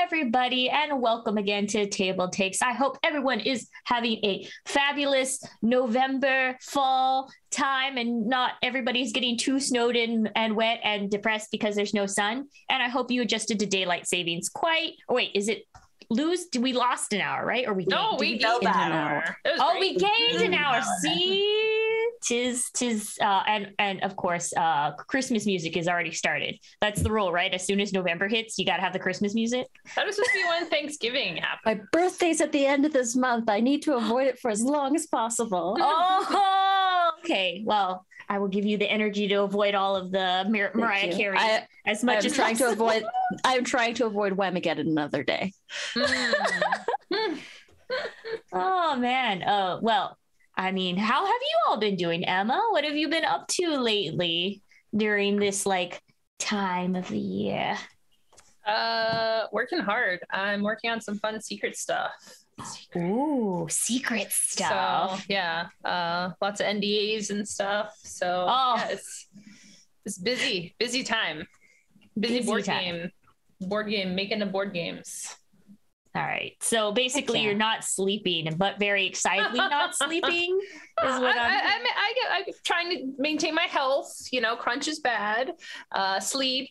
everybody, and welcome again to TableTakes. I hope everyone is having a fabulous November fall time and not everybody's getting too snowed in and wet and depressed because there's no sun. And I hope you adjusted to daylight savings we lost an hour, right? Or we gained? No, we gained an hour. We gained an hour. See? And of course, Christmas music is already started. That's the rule, right? As soon as November hits, you got to have the Christmas music. That was supposed to be when Thanksgiving happened. My birthday's at the end of this month. I need to avoid it for as long as possible. Oh, okay. Well, I will give you the energy to avoid all of the Mariah Carey as much as trying to avoid. I'm trying to avoid Whamageddon another day. Oh man. Well, I mean, how have you all been doing, Emma? What have you been up to lately during this time of the year? Working hard. I'm working on some fun secret stuff. Ooh, secret stuff. So yeah, lots of NDAs and stuff. So yeah, it's busy time. Busy board game, making the board games. All right. So basically, you're not sleeping, but very excitedly not sleeping is what I'm trying to maintain my health. Crunch is bad. Sleep,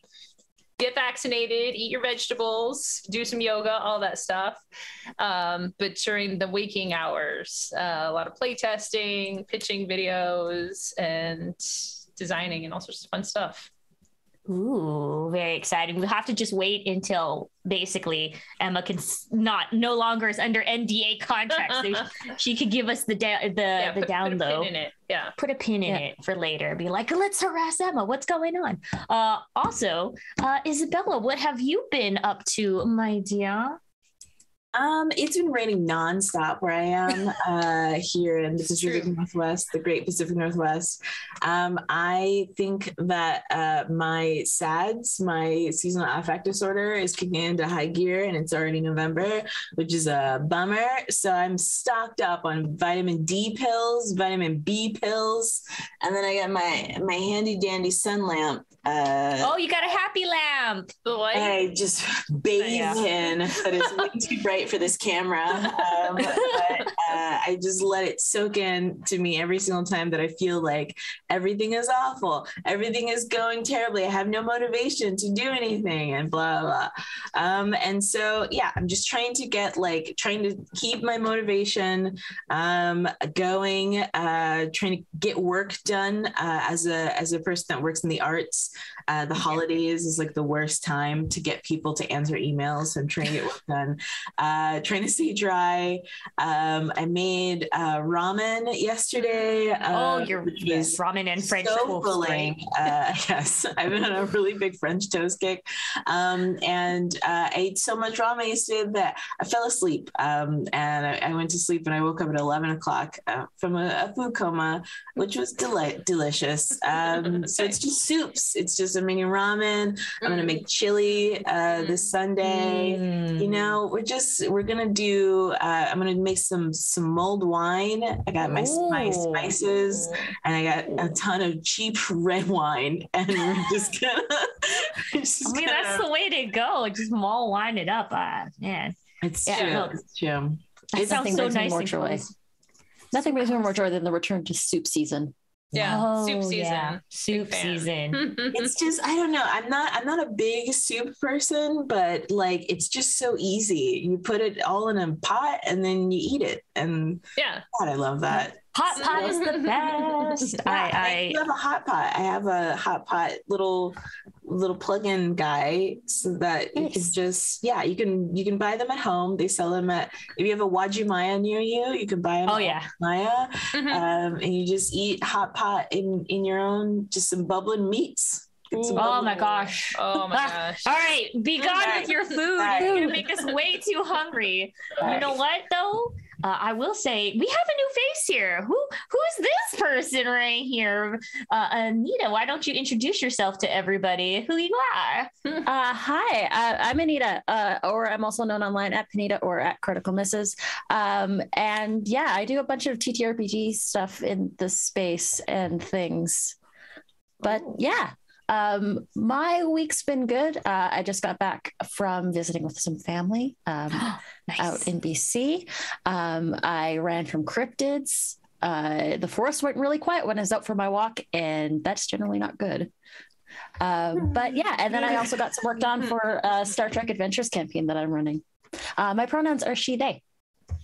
get vaccinated, eat your vegetables, do some yoga, all that stuff. But during the waking hours, a lot of play testing, pitching videos, and designing and all sorts of fun stuff. Ooh, very exciting. We'll have to just wait until basically Emma can no longer is under NDA contract. So she could give us the download. Put a pin in it. Yeah. Put a pin in it for later. Be like, let's harass Emma. What's going on? Also, Isabella, what have you been up to, my dear? It's been raining nonstop where I am here in the Pacific Northwest, the Great Pacific Northwest. I think that my SADS, my seasonal affective disorder, is kicking into high gear, and it's already November, which is a bummer. So I'm stocked up on vitamin D pills, vitamin B pills, and then I got my handy dandy sun lamp. You got a happy lamp. I just bathe in, but it's way too bright for this camera. But I just let it soak in to me every single time that I feel like everything is awful, everything is going terribly, I have no motivation to do anything, and blah blah. And so I'm just trying to keep my motivation going, trying to get work done as a person that works in the arts. The holidays is the worst time to get people to answer emails. So I'm trying to get work done, trying to stay dry. I made ramen yesterday. Ramen and French toast. Yes, I've been on a really big French toast kick. And I ate so much ramen yesterday that I fell asleep. And I went to sleep and I woke up at 11 o'clock from a food coma, which was delicious. So it's just soups. It's just a mini ramen. I'm going to make chili this Sunday. We're going to do, I'm going to make some mulled wine. I got my spices and I got a ton of cheap red wine, and we're just going to. That's the way to go. Just mull wine it up. Man. It's true. It's true. It sounds so nice and joy. Nothing brings me more joy than the return to soup season. Yeah, soup season. Yeah. Soup season. It's just, I don't know. I'm not a big soup person, but it's just so easy. You put it all in a pot and then you eat it. And God, I love that. Hot pot is the best. I have a hot pot. I have a hot pot little plug-in guy, so that you can just you can buy them at home. They sell them if you have a Wajimaya near you, you can buy them. Maya, and you just eat hot pot in your own, just some bubbling meats. Oh my gosh. All right, be gone with your food. You're gonna make us way too hungry. You know what though? I will say we have a new face here. Who's this person right here? Anita, why don't you introduce yourself to everybody? Who you are? Hi, I'm Anita, or I'm also known online at Panita or at Critical Misses. And I do a bunch of TTRPG stuff in the space and things. But My week's been good. I just got back from visiting with some family Nice. out in BC. I ran from cryptids. The forest went really quiet when I was out for my walk, and that's generally not good. But yeah, and then I also got some work done for Star Trek Adventures campaign that I'm running. My pronouns are she, they.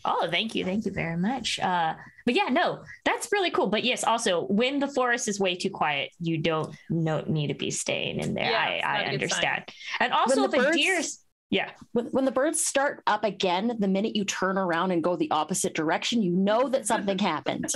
Oh, thank you very much. But yeah, no, that's really cool. But yes, also when the forest is way too quiet, you don't need to be staying in there. Yeah, I understand. And also if a deer's yeah. When the birds start up again, the minute you turn around and go the opposite direction, you know that something happened.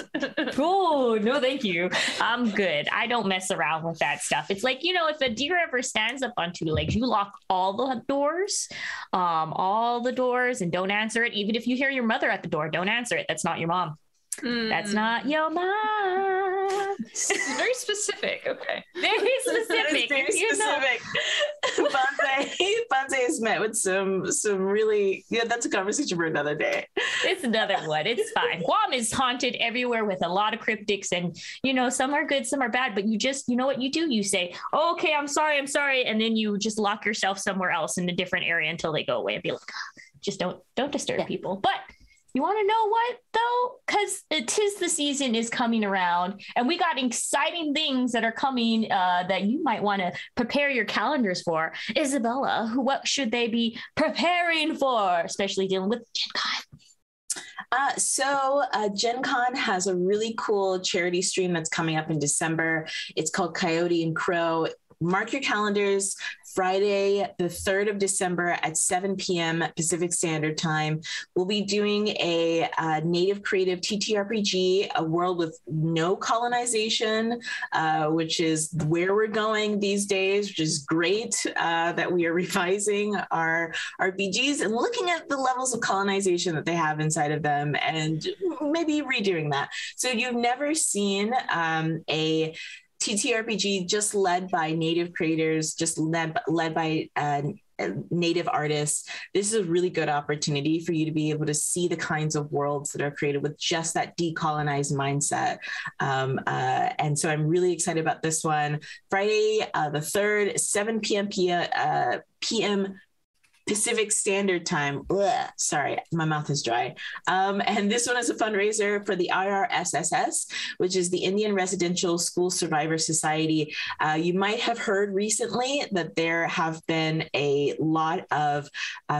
Oh, no, thank you. I'm good. I don't mess around with that stuff. It's like, if a deer ever stands up on two legs, you lock all the doors, and don't answer it. Even if you hear your mother at the door, don't answer it. That's not your mom. That's not your mom. Very specific. Okay. Very specific. Very specific. Bonze has met with some really, that's a conversation for another day. It's another one. It's fine. Guam is haunted everywhere with a lot of cryptics, and some are good, some are bad, but you just, what you do? You say, oh, okay, I'm sorry. And then you just lock yourself somewhere else in a different area until they go away and be like, just don't disturb people. But you want to know what, though? Because 'tis the season is coming around, and we got exciting things that are coming that you might want to prepare your calendars for. Isabella, what should they be preparing for, especially dealing with Gen Con? So Gen Con has a really cool charity stream that's coming up in December. It's called Coyote and Crow. Mark your calendars. Friday, the 3rd of December at 7 p.m. Pacific Standard Time. We'll be doing a native creative TTRPG, a world with no colonization, which is where we're going these days, which is great that we are revising our RPGs and looking at the levels of colonization that they have inside of them and maybe redoing that. So you've never seen a TTRPG just led by native creators, just led by native artists. This is a really good opportunity for you to be able to see the kinds of worlds that are created with just that decolonized mindset. And so I'm really excited about this one. Friday, the 3rd, 7 p.m. Pacific Standard Time. Ugh, sorry, my mouth is dry. And this one is a fundraiser for the IRSSS, which is the Indian Residential School Survivor Society. You might have heard recently that there have been a lot of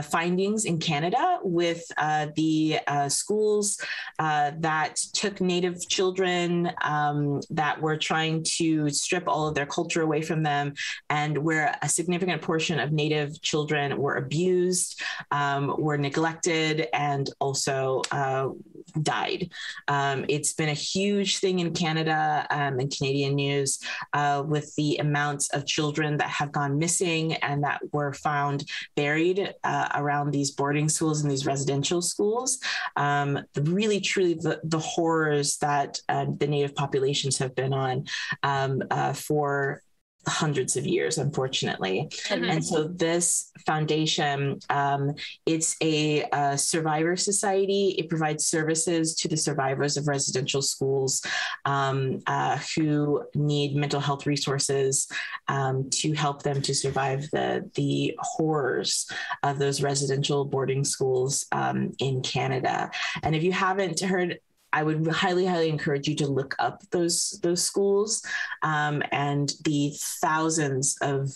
findings in Canada with the schools that took Native children that were trying to strip all of their culture away from them, and where a significant portion of Native children were abused, were neglected, and also died. It's been a huge thing in Canada and Canadian news with the amounts of children that have gone missing and that were found buried around these boarding schools and these residential schools. Really, truly the horrors that the Native populations have been on for hundreds of years, unfortunately. Mm-hmm. And so this foundation, it's a survivor society. It provides services to the survivors of residential schools who need mental health resources to help them to survive the horrors of those residential boarding schools in Canada. And if you haven't heard, I would highly, highly encourage you to look up those schools and the thousands of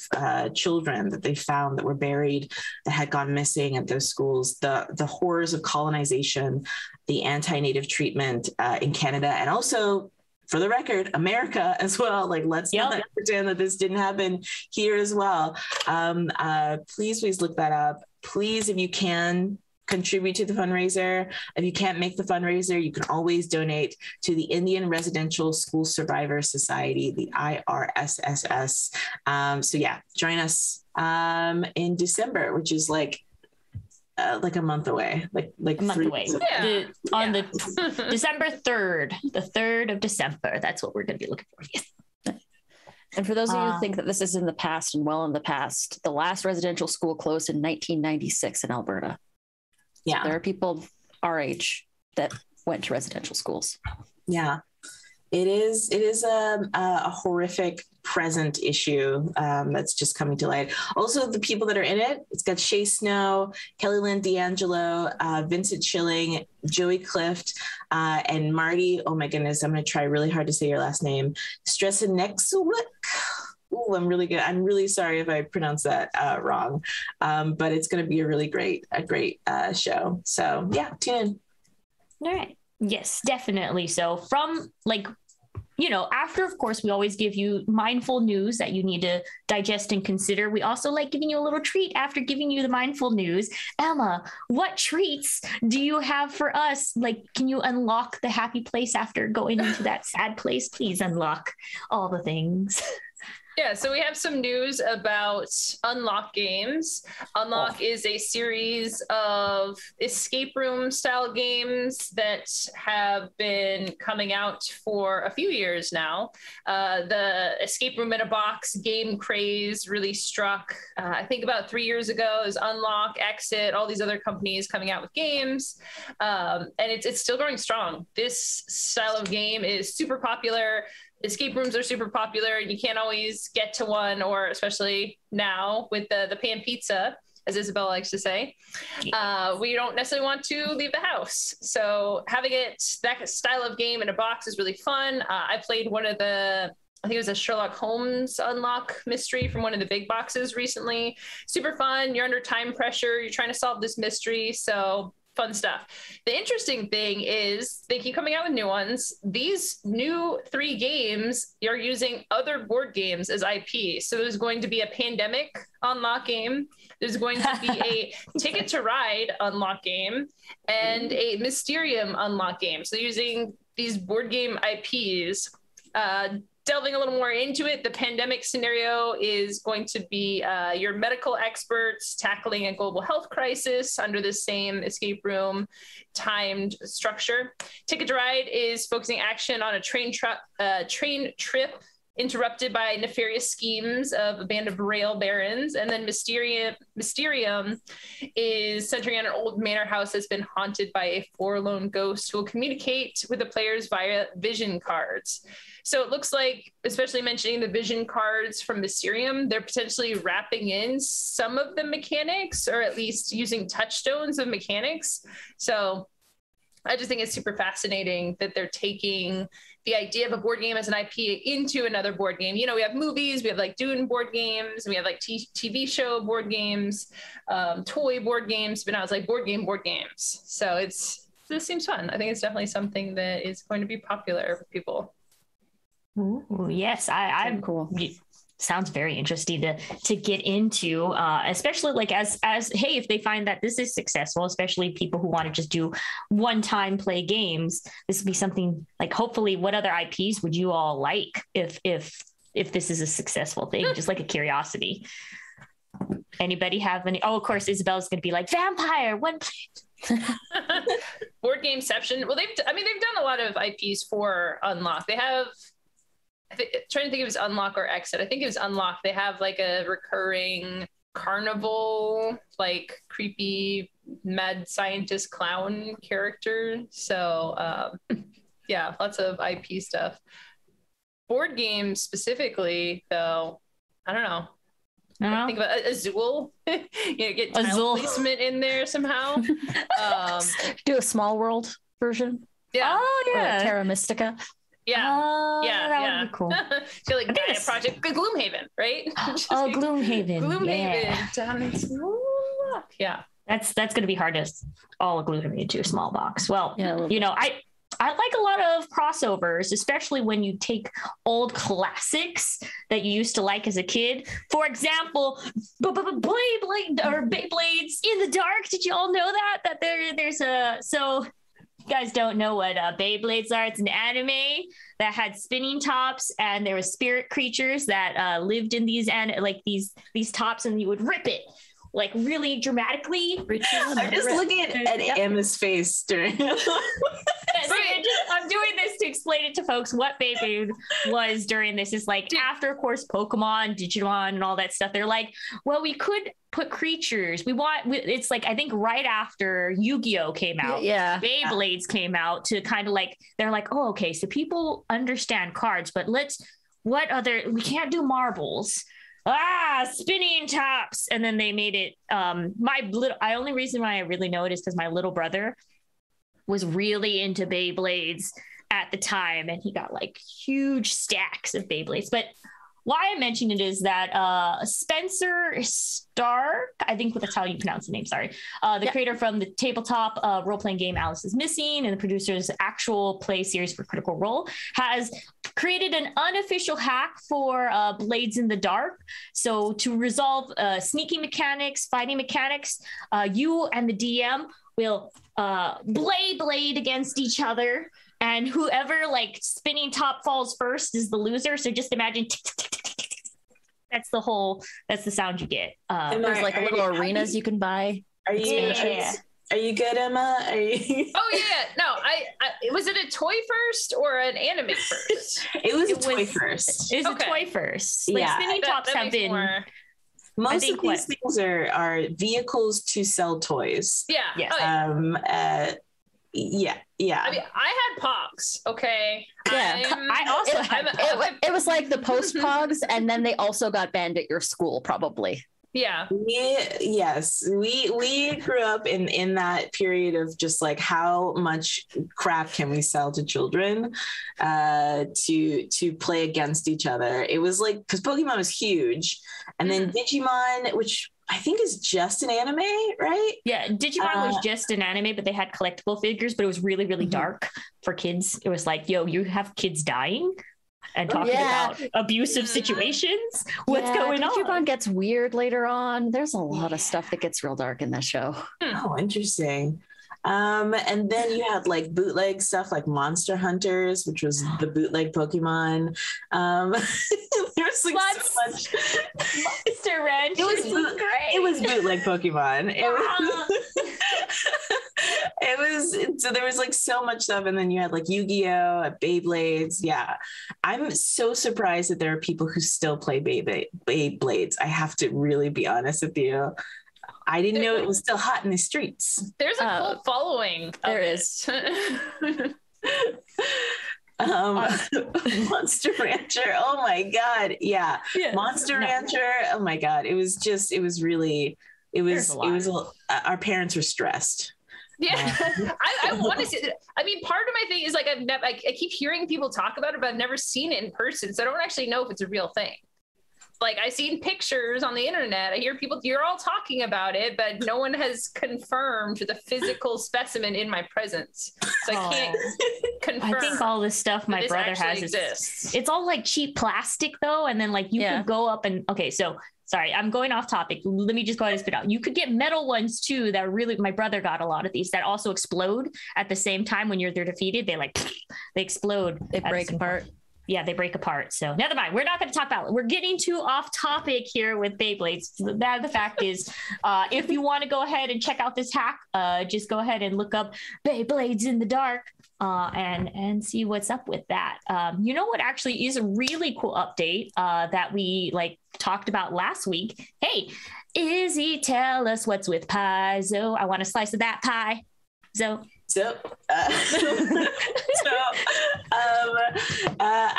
children that they found that were buried, that had gone missing at those schools, the horrors of colonization, the anti-Native treatment in Canada, and also, for the record, America as well. Like, let's not pretend that this didn't happen here as well. Please look that up. Please, if you can, contribute to the fundraiser. If you can't make the fundraiser, you can always donate to the Indian Residential School Survivor Society, the IRSSS. So yeah, join us in December, which is like a month away, like a month away. On the December 3rd, the 3rd of December. That's what we're going to be looking for. And for those of you who think that this is in the past and well in the past, the last residential school closed in 1996 in Alberta. Yeah. So there are people our age that went to residential schools. Yeah. It is a horrific present issue that's just coming to light. Also, the people that are in it, it's got Shay Snow, Kelly Lynn D'Angelo, Vincent Schilling, Joey Clift, and Marty. Oh my goodness, I'm going to try really hard to say your last name. Stresanexwick. Ooh, I'm really good. I'm really sorry if I pronounce that wrong, but it's going to be a great show. So yeah, tune in. All right. Yes, definitely. So from after, of course, we always give you mindful news that you need to digest and consider. We also like giving you a little treat after giving you the mindful news. Emma, what treats do you have for us? Like, can you unlock the happy place after going into that sad place? Please unlock all the things. Yeah, so we have some news about Unlock games. Unlock is a series of escape room style games that have been coming out for a few years now. The escape room in a box game craze really struck, I think about 3 years ago. Is Unlock, Exit, all these other companies coming out with games. And it's still growing strong. This style of game is super popular. Escape rooms are super popular and you can't always get to one, or especially now with the pan pizza, as Isabel likes to say, we don't necessarily want to leave the house. So having that style of game in a box is really fun. I played I think it was a Sherlock Holmes Unlock mystery from one of the big boxes recently. Super fun. You're under time pressure. You're trying to solve this mystery. So fun stuff. The interesting thing is they keep coming out with new ones. These new 3 games are using other board games as IP. So there's going to be a Pandemic Unlock game. There's going to be a Ticket to Ride Unlock game and a Mysterium Unlock game. So using these board game IPs, delving a little more into it, the pandemic scenario is going to be your medical experts tackling a global health crisis under the same escape room timed structure. Ticket to Ride is focusing action on a train trip interrupted by nefarious schemes of a band of rail barons. And then Mysterium is centering on an old manor house that's been haunted by a forlorn ghost who will communicate with the players via vision cards. So it looks like, especially mentioning the vision cards from Mysterium, they're potentially wrapping in some of the mechanics, or at least using touchstones of mechanics. So I just think it's super fascinating that they're taking the idea of a board game as an IP into another board game. You know, we have movies, we have like Dune board games, and we have like TV show board games, toy board games, but now it's like board games. So this seems fun. I think it's definitely something that is going to be popular for people. Ooh, yes, I'm cool. Sounds very interesting to get into, especially like as hey, if they find that this is successful, especially people who want to just do one-time play games, this would be something like, hopefully, what other IPs would you all like if this is a successful thing? Just like a curiosity. Anybody have any? Oh, of course, Isabel's going to be like vampire one. Board Gameception. Well, they've done a lot of IPs for Unlock. They have. Trying to think if it was Unlock or Exit. I think it was Unlock. They have like a recurring carnival, like creepy mad scientist clown character. So yeah, lots of IP stuff. Board games specifically, though, I don't know. Think about Azul. Get tile placement in there somehow. Do a Small World version. Yeah. Oh yeah. Terra Mystica. Yeah. That would be cool. So like Gaia Project, Gloomhaven, right? Gloomhaven. Gloomhaven. Yeah. That's going to be hard to all agglutinate into a small box. Well, I like a lot of crossovers, especially when you take old classics that you used to like as a kid. For example, Beyblades In The Dark. Did you all know that there's a you guys don't know what Beyblades are? It's an anime that had spinning tops, and there were spirit creatures that lived in these these tops, and you would rip it like really dramatically. I'm just looking at Emma's face during. so I'm doing this to explain it to folks what Beyblade was during this. Is like after, of course, Pokemon, Digimon, and all that stuff. They're like, well, we could put creatures. It's like, I think right after Yu-Gi-Oh came out, Beyblades came out to kind of like, they're like, oh, okay, so people understand cards, but we can't do marbles. Spinning tops. And then they made it, only reason why I really know it is because my little brother was really into Beyblades at the time, and he got like huge stacks of Beyblades. But why I mention it is that Spencer Stark, I think that's how you pronounce the name, sorry, the creator from the tabletop role-playing game Alice is Missing and the producer's actual play series for Critical Role, has created an unofficial hack for Blades in the Dark. So to resolve sneaking mechanics, fighting mechanics, you and the DM will blade against each other, and whoever like spinning top falls first is the loser. So just imagine that's the sound you get. There's like little arenas you can buy. Are you good, Emma? Oh yeah. No, was it a toy first or an anime first? It was a toy first. It was a toy first. Like spinning tops have been more... Most of these things are vehicles to sell toys. Yeah. Yes. Yeah. I mean, I had Pogs. Okay. Yeah. I also had. It was like the post Pogs, and then they also got banned at your school, probably. Yeah. We grew up in that period of just like how much crap can we sell to children to play against each other. It was like, because Pokemon was huge, and then Digimon, which I think is just an anime, right? Yeah, Digimon was just an anime, but they had collectible figures, but it was really, really dark for kids. It was like, yo, you have kids dying and talking about abusive situations. What's going on? Digimon gets weird later on. There's a lot of stuff that gets real dark in that show. Oh, interesting. And then you had like bootleg stuff like Monster Hunters, which was the bootleg Pokemon. There's like so much. Monster Ranch. It was bootleg Pokemon. It was so there was like so much stuff, and then you had like Yu-Gi-Oh, Beyblades. Yeah, I'm so surprised that there are people who still play Beyblades. I have to really be honest with you. I didn't know it was still hot in the streets. There's a cult following. There is. Monster Rancher. Oh my God. Yeah. Monster Rancher. Oh my God. It was our parents were stressed. Yeah. I want to see it. I mean, part of my thing is like, I keep hearing people talk about it, but I've never seen it in person. So I don't actually know if it's a real thing. Like I've seen pictures on the internet. I hear people, you're all talking about it, but no one has confirmed the physical specimen in my presence. So I can't confirm. I think all this stuff my brother has exists. It's all like cheap plastic though. And then like you could go up and, okay, so sorry, I'm going off topic. Let me just go ahead and spit out. You could get metal ones too that really, my brother got a lot of these that also explode at the same time when they're defeated. They explode. They break apart. Yeah, they break apart. So never mind. We're not going to talk about it. We're getting too off topic here with Beyblades. The fact is, if you want to go ahead and check out this hack, just go ahead and look up Beyblades in the Dark and see what's up with that. You know what actually is a really cool update that we talked about last week? Hey, Izzy, tell us what's with Paizo. I want a slice of that pie. I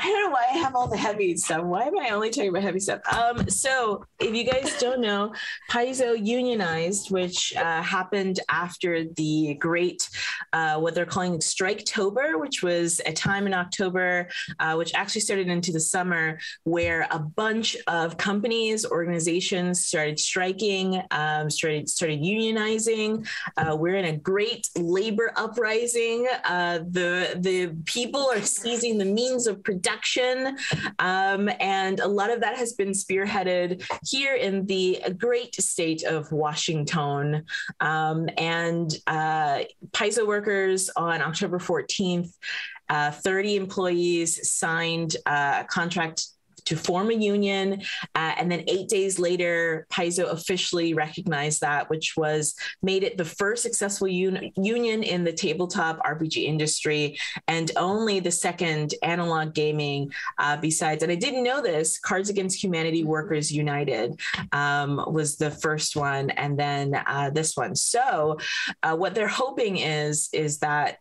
don't know why I have all the heavy stuff. Why am I only talking about heavy stuff? So if you guys don't know, Paizo unionized, which happened after the great, what they're calling Striketober, which was a time in October, which actually started into the summer, where a bunch of companies, organizations started striking, started unionizing. We're in a great labor uprising. The people are seizing the means of production, and a lot of that has been spearheaded here in the great state of Washington. And Paizo Workers on October 14th, 30 employees signed a contract to form a union. And then 8 days later, Paizo officially recognized that, which made it the first successful union in the tabletop RPG industry, and only the second analog gaming besides, and I didn't know this, Cards Against Humanity Workers United was the first one, and then this one. So what they're hoping is that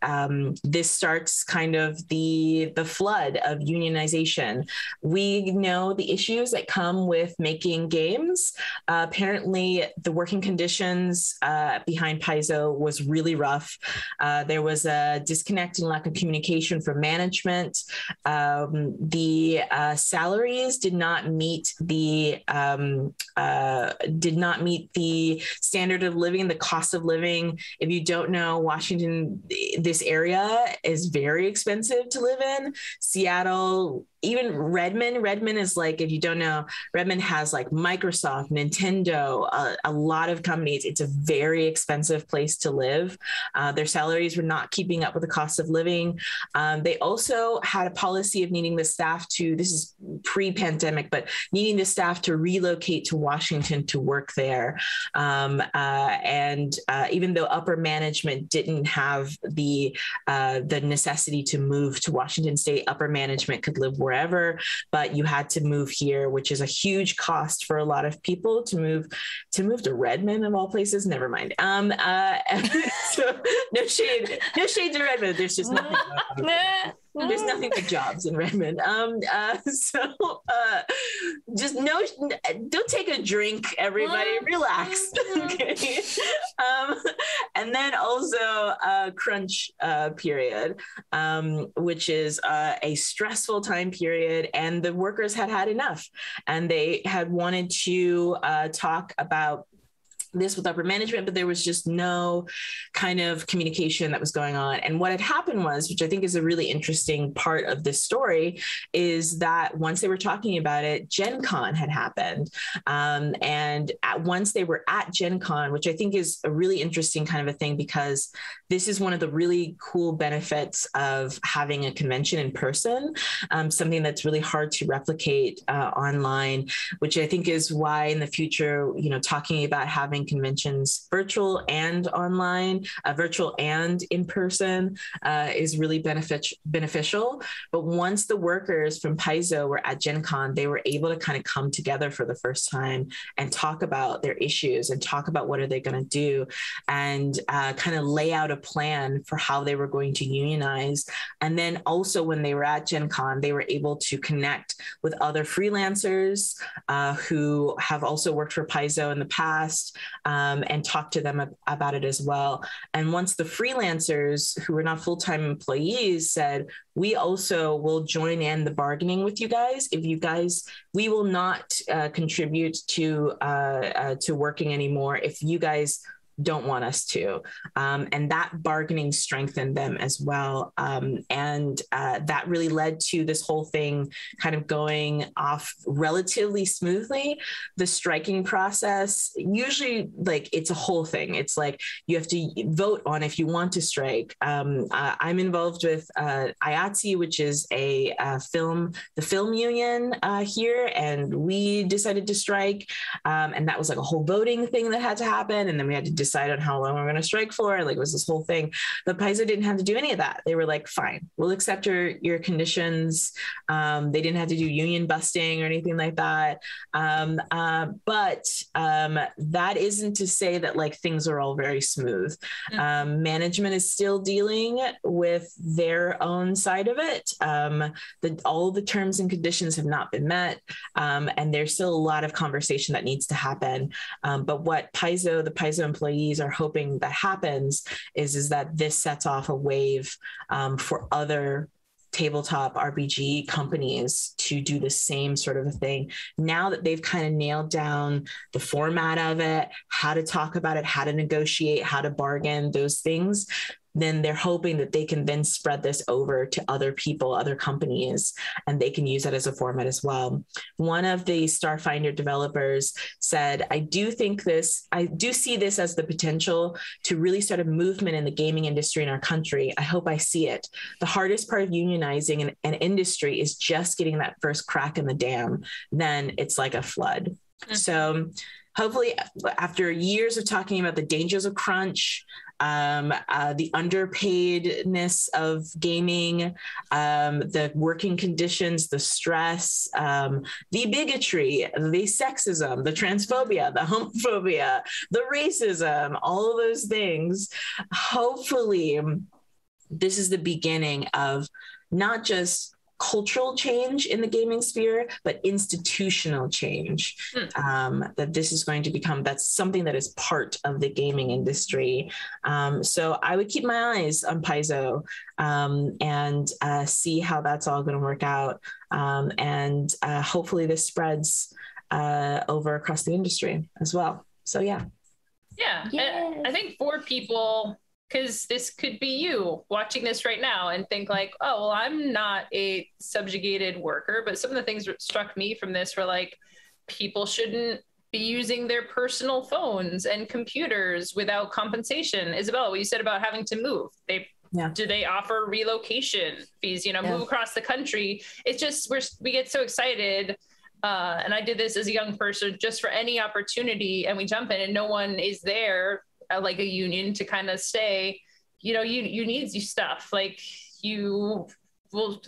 this starts kind of the flood of unionization. We know the issues that come with making games. Apparently, the working conditions behind Paizo was really rough. There was a disconnect and lack of communication from management. The salaries did not meet the standard of living, the cost of living. If you don't know, Washington, this area is very expensive to live in. Seattle, even Redmond is like, if you don't know, Redmond has like Microsoft, Nintendo, a lot of companies. It's a very expensive place to live. Their salaries were not keeping up with the cost of living. They also had a policy of needing the staff to, this is pre-pandemic, but needing the staff to relocate to Washington to work there. And even though upper management didn't have the necessity to move to Washington State, upper management could live wherever, but you had to move here, which is a huge cost for a lot of people to move to Redmond of all places. Never mind. So no shade to Redmond. There's just nothing. There's nothing but jobs in Redmond. Just don't take a drink, everybody. Relax. Okay. And then also crunch period, which is a stressful time period, and the workers had enough, and they had wanted to talk about this with upper management, but there was just no kind of communication that was going on. And what had happened was, which I think is a really interesting part of this story, is that once they were talking about it, Gen Con had happened. Once they were at Gen Con, which I think is a really interesting kind of a thing, because this is one of the really cool benefits of having a convention in person, something that's really hard to replicate online, which I think is why in the future, talking about having conventions virtual and online, virtual and in person is really beneficial. But once the workers from Paizo were at Gen Con, they were able to kind of come together for the first time and talk about their issues and talk about what are they going to do, and kind of lay out a plan for how they were going to unionize. And then also when they were at Gen Con, they were able to connect with other freelancers who have also worked for Paizo in the past, and talk to them about it as well. And once the freelancers who were not full-time employees said, we also will join in the bargaining with you guys. We will not contribute to working anymore if you guys don't want us to. And that bargaining strengthened them as well. And that really led to this whole thing kind of going off relatively smoothly. The striking process, usually like it's a whole thing. It's like you have to vote on if you want to strike. I'm involved with IATSE, which is the film union here, and we decided to strike. And that was like a whole voting thing that had to happen. And then we had to decide on how long we're going to strike for. Like, it was this whole thing. But Paizo didn't have to do any of that. They were like, fine, we'll accept your conditions. They didn't have to do union busting or anything like that. But that isn't to say that like things are all very smooth. Management is still dealing with their own side of it. All the terms and conditions have not been met. And there's still a lot of conversation that needs to happen. But what the Paizo employees are hoping that happens is that this sets off a wave for other tabletop RPG companies to do the same sort of a thing. Now that they've kind of nailed down the format of it, how to talk about it, how to negotiate, how to bargain, those things, then they're hoping that they can then spread this over to other people, other companies, and they can use it as a format as well. One of the Starfinder developers said, I do see this as the potential to really start a movement in the gaming industry in our country. I hope I see it. The hardest part of unionizing an industry is just getting that first crack in the dam. Then it's like a flood. Mm-hmm. So hopefully after years of talking about the dangers of crunch, the underpaidness of gaming, the working conditions, the stress, the bigotry, the sexism, the transphobia, the homophobia, the racism, all of those things, hopefully this is the beginning of not just cultural change in the gaming sphere, but institutional change. That this is going to become, that's something that is part of the gaming industry. So I would keep my eyes on Paizo and see how that's all going to work out. And hopefully this spreads over across the industry as well. So yeah. And I think for people, because this could be you watching this right now and think like, oh, well, I'm not a subjugated worker. But some of the things that struck me from this were like, people shouldn't be using their personal phones and computers without compensation. Isabella, what you said about having to move, do they offer relocation fees, move across the country? It's just, we get so excited. And I did this as a young person just for any opportunity, and we jump in and no one is there like a union to kind of say, you need stuff, like you will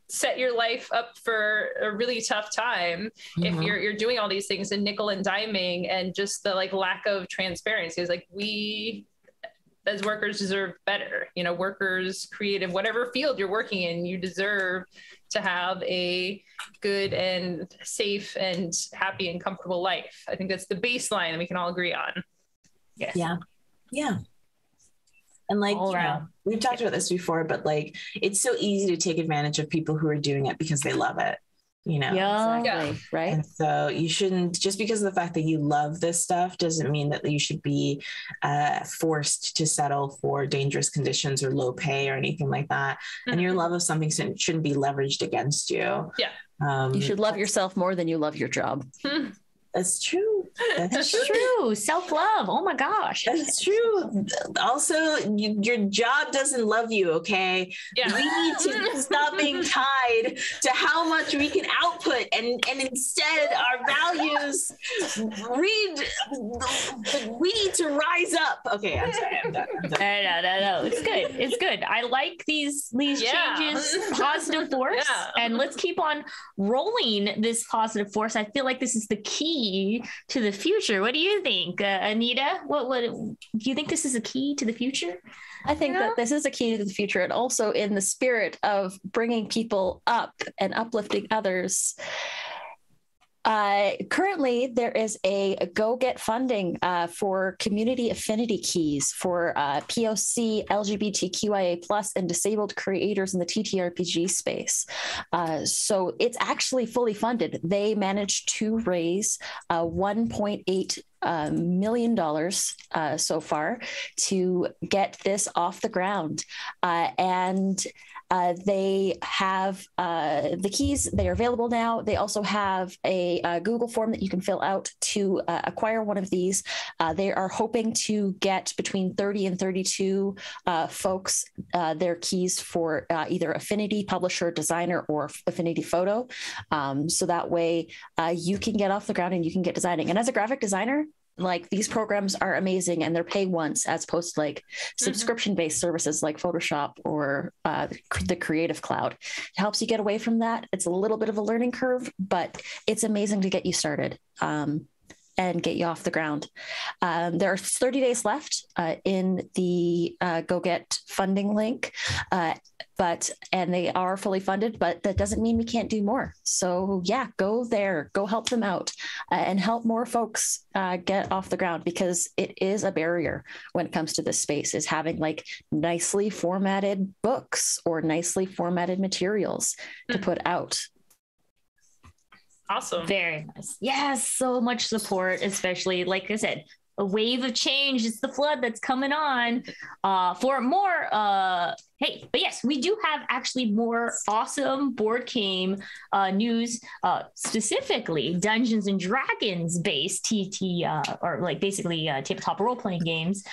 set your life up for a really tough time if you're doing all these things and nickel and diming, and just the like lack of transparency is like, we as workers deserve better. Workers, creative, whatever field you're working in, you deserve to have a good and safe and happy and comfortable life. I think that's the baseline that we can all agree on. Yes. Yeah. And like, we've talked about this before, but like, it's so easy to take advantage of people who are doing it because they love it, Exactly. Right. And so you shouldn't, just because of the fact that you love this stuff doesn't mean that you should be forced to settle for dangerous conditions or low pay or anything like that. And your love of something shouldn't be leveraged against you. You should love yourself more than you love your job. That's true. That's true. Self-love. Oh my gosh. That's true. Also, your job doesn't love you, okay? Yeah. We need to stop being tied to how much we can output, and instead our values we need to rise up. Okay, I'm sorry. I'm done. No. It's good. It's good. I like these changes, positive force, and let's keep on rolling this positive force. I feel like this is the key to the future. What do you think, Anita? What do you think this is a key to the future? I think that this is a key to the future, and also in the spirit of bringing people up and uplifting others. Currently, there is a go get funding for community affinity keys for POC, LGBTQIA+, and disabled creators in the TTRPG space. So it's actually fully funded. They managed to raise $1.8 $1 million so far to get this off the ground. And they have the keys. They are available now. They also have a Google form that you can fill out to acquire one of these. They are hoping to get between 30 and 32 folks their keys for either Affinity Publisher Designer or Affinity Photo. So that way you can get off the ground and you can get designing. And as a graphic designer, like, these programs are amazing and they're pay once, as opposed to like subscription-based services like Photoshop or the Creative Cloud. It helps you get away from that. It's a little bit of a learning curve, but it's amazing to get you started and get you off the ground. There are 30 days left in the Go Get funding link, and they are fully funded, but that doesn't mean we can't do more. So yeah, go there, go help them out and help more folks get off the ground, because it is a barrier when it comes to this space, is having like nicely formatted books or nicely formatted materials to put out. Awesome. Very nice. Yes, so much support, especially, like I said, a wave of change. It's the flood that's coming on. For more, hey, but yes, we do have actually more awesome board game news, specifically Dungeons and Dragons based or like basically tabletop role playing games.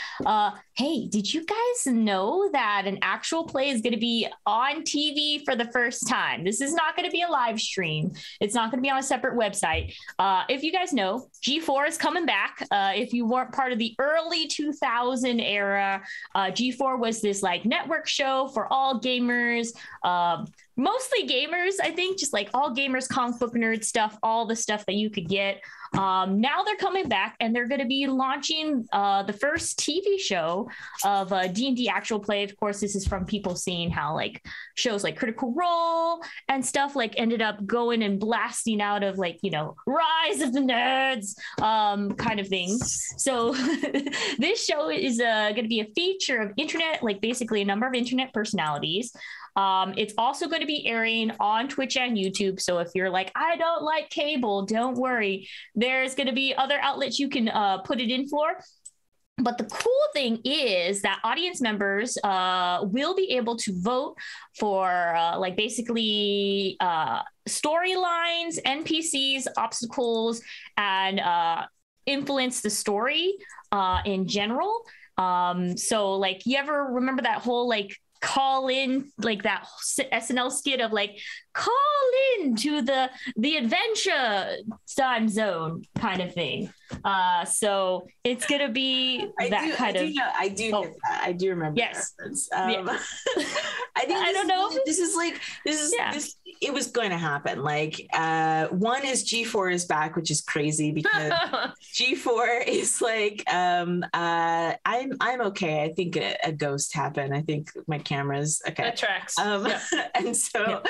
Hey, did you guys know that an actual play is going to be on TV for the first time? This is not going to be a live stream. It's not going to be on a separate website. If you guys know, G4 is coming back. If you weren't part of the early 2000 era, G4 was this like network show for all gamers, mostly gamers, I think, just like all gamers, comic book nerd stuff, all the stuff that you could get. Now they're coming back and they're going to be launching the first TV show of D&D actual play. Of course, this is from people seeing how like shows like Critical Role and stuff like ended up going and blasting out of like, you know, Rise of the Nerds kind of thing. So this show is going to be a feature of internet, like basically a number of internet personalities. It's also going to be airing on Twitch and YouTube. So if you're like, I don't like cable, don't worry. There's going to be other outlets you can put it in for. But the cool thing is that audience members will be able to vote for like basically storylines, NPCs, obstacles, and influence the story in general. So like, you ever remember that whole like call in, like that SNL skit of like, call in to the adventure time zone kind of thing. So it's gonna be I do remember. Yes. I don't know. This it was going to happen. Like one is G4 is back, which is crazy because G4 is like I'm okay. I think a ghost happened. I think my camera's okay. That tracks. And so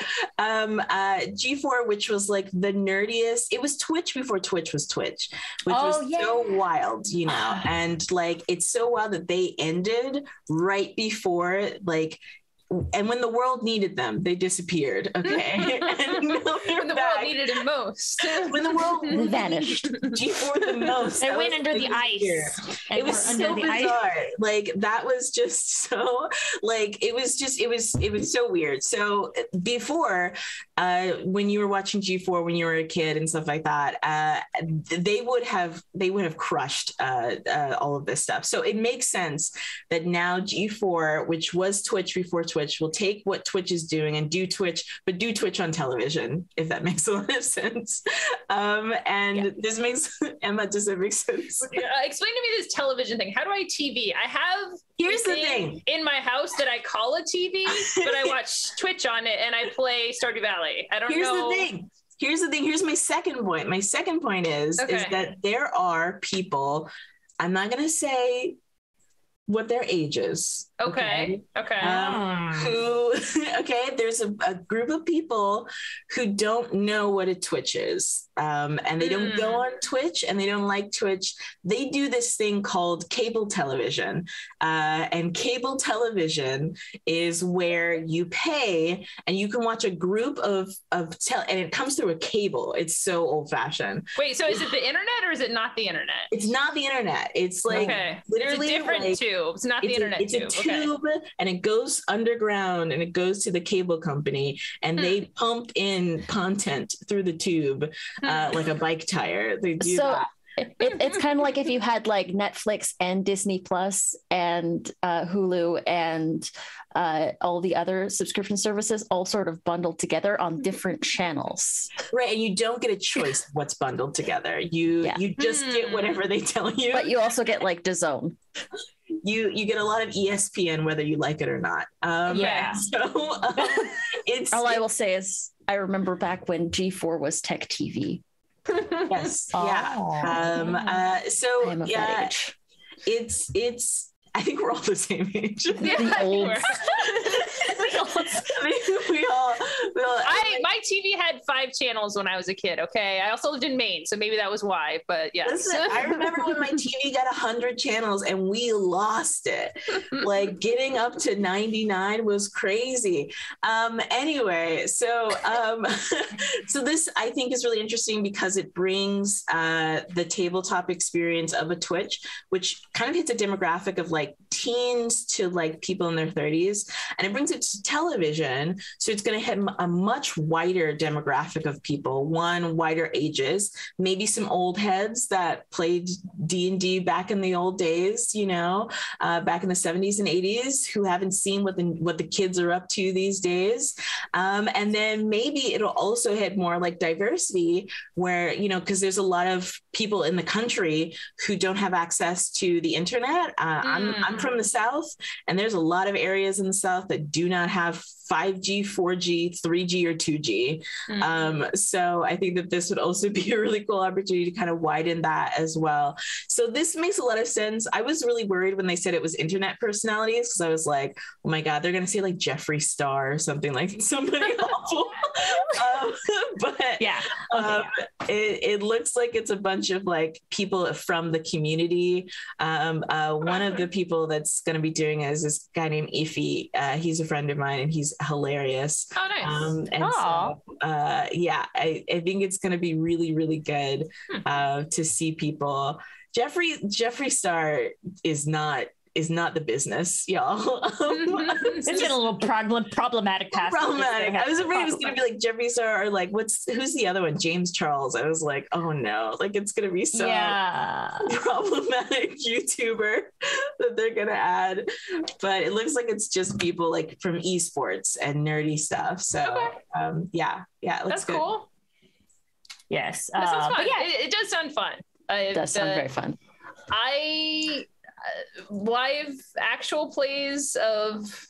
G4, which was like the nerdiest, it was Twitch before Twitch was Twitch, which was so wild, you know, and like it's so wild that they ended right before like, and when the world needed them, they disappeared. Okay. And when the world needed them most. When the world vanished. G4 the most. They went under the ice. It was so bizarre. Like that was just so like it was so weird. So before when you were watching G4 when you were a kid and stuff like that, they would have crushed all of this stuff. So it makes sense that now G4, which was Twitch before Twitch, will take what Twitch is doing and do Twitch, but do Twitch on television, if that makes a lot of sense. This makes Emma, does it make sense? Explain to me this television thing. How do I TV? I have Here's the thing in my house that I call a TV, but I watch Twitch on it and I play Stardew Valley. I don't know. Here's the thing. Here's my second point. My second point is that there are people, I'm not going to say what their age is. Okay. There's a group of people who don't know what a Twitch is. And they don't go on Twitch and they don't like Twitch. They do this thing called cable television. And cable television is where you pay and you can watch a group and it comes through a cable. It's so old fashioned. Wait, so is it the internet or is it not the internet? It's not the internet. It's like literally it's a different tube. It's not the internet tube. It's a tube and it goes underground and it goes to the cable company and they pump in content through the tube like a bike tire. They do that. It's kind of like if you had like Netflix and Disney Plus and Hulu and all the other subscription services all sort of bundled together on different channels. Right. And you don't get a choice what's bundled together. You just get whatever they tell you. But you also get like DAZN. You get a lot of ESPN whether you like it or not. So it's all I will say is I remember back when G4 was Tech TV. Yes. It's I think we're all the same age. Yeah, old. My TV had 5 channels when I was a kid. Okay, I also lived in Maine, so maybe that was why. But yeah, listen, I remember when my TV got 100 channels and we lost it. Like getting up to 99 was crazy. Anyway, so this I think is really interesting because it brings the tabletop experience of a Twitch, which kind of hits a demographic of like teens to like people in their 30s, and it brings it to television. So it's going to hit a much wider demographic of people, wider ages, maybe some old heads that played D&D back in the old days, back in the 70s and 80s, who haven't seen what the kids are up to these days. And then maybe it'll also hit more like diversity where, because there's a lot of people in the country who don't have access to the internet. I'm from the South, and there's a lot of areas in the South that do not have 5G, 4G, 3G, or 2G. So I think that this would also be a really cool opportunity to kind of widen that as well. So this makes a lot of sense. I was really worried when they said it was internet personalities, because I was like, oh my God, they're going to say like Jeffree Star or something, like somebody awful. But yeah, it looks like it's a bunch of like people from the community. One of the people that's going to be doing it is this guy named Ify. He's a friend of mine, and he's hilarious. Oh, nice. So I think it's going to be really, really good to see people. Jeffree Star is not the business, y'all. It's been a little problematic past. Problematic. I was afraid it was going to be like Jeffree Star or like who's the other one? James Charles. I was like, oh no, like it's going to be so problematic YouTuber that they're going to add. But it looks like it's just people like from esports and nerdy stuff. So it looks good. Cool. Yes. That sounds fun. Yeah, it does sound fun. It does sound very fun. Live actual plays of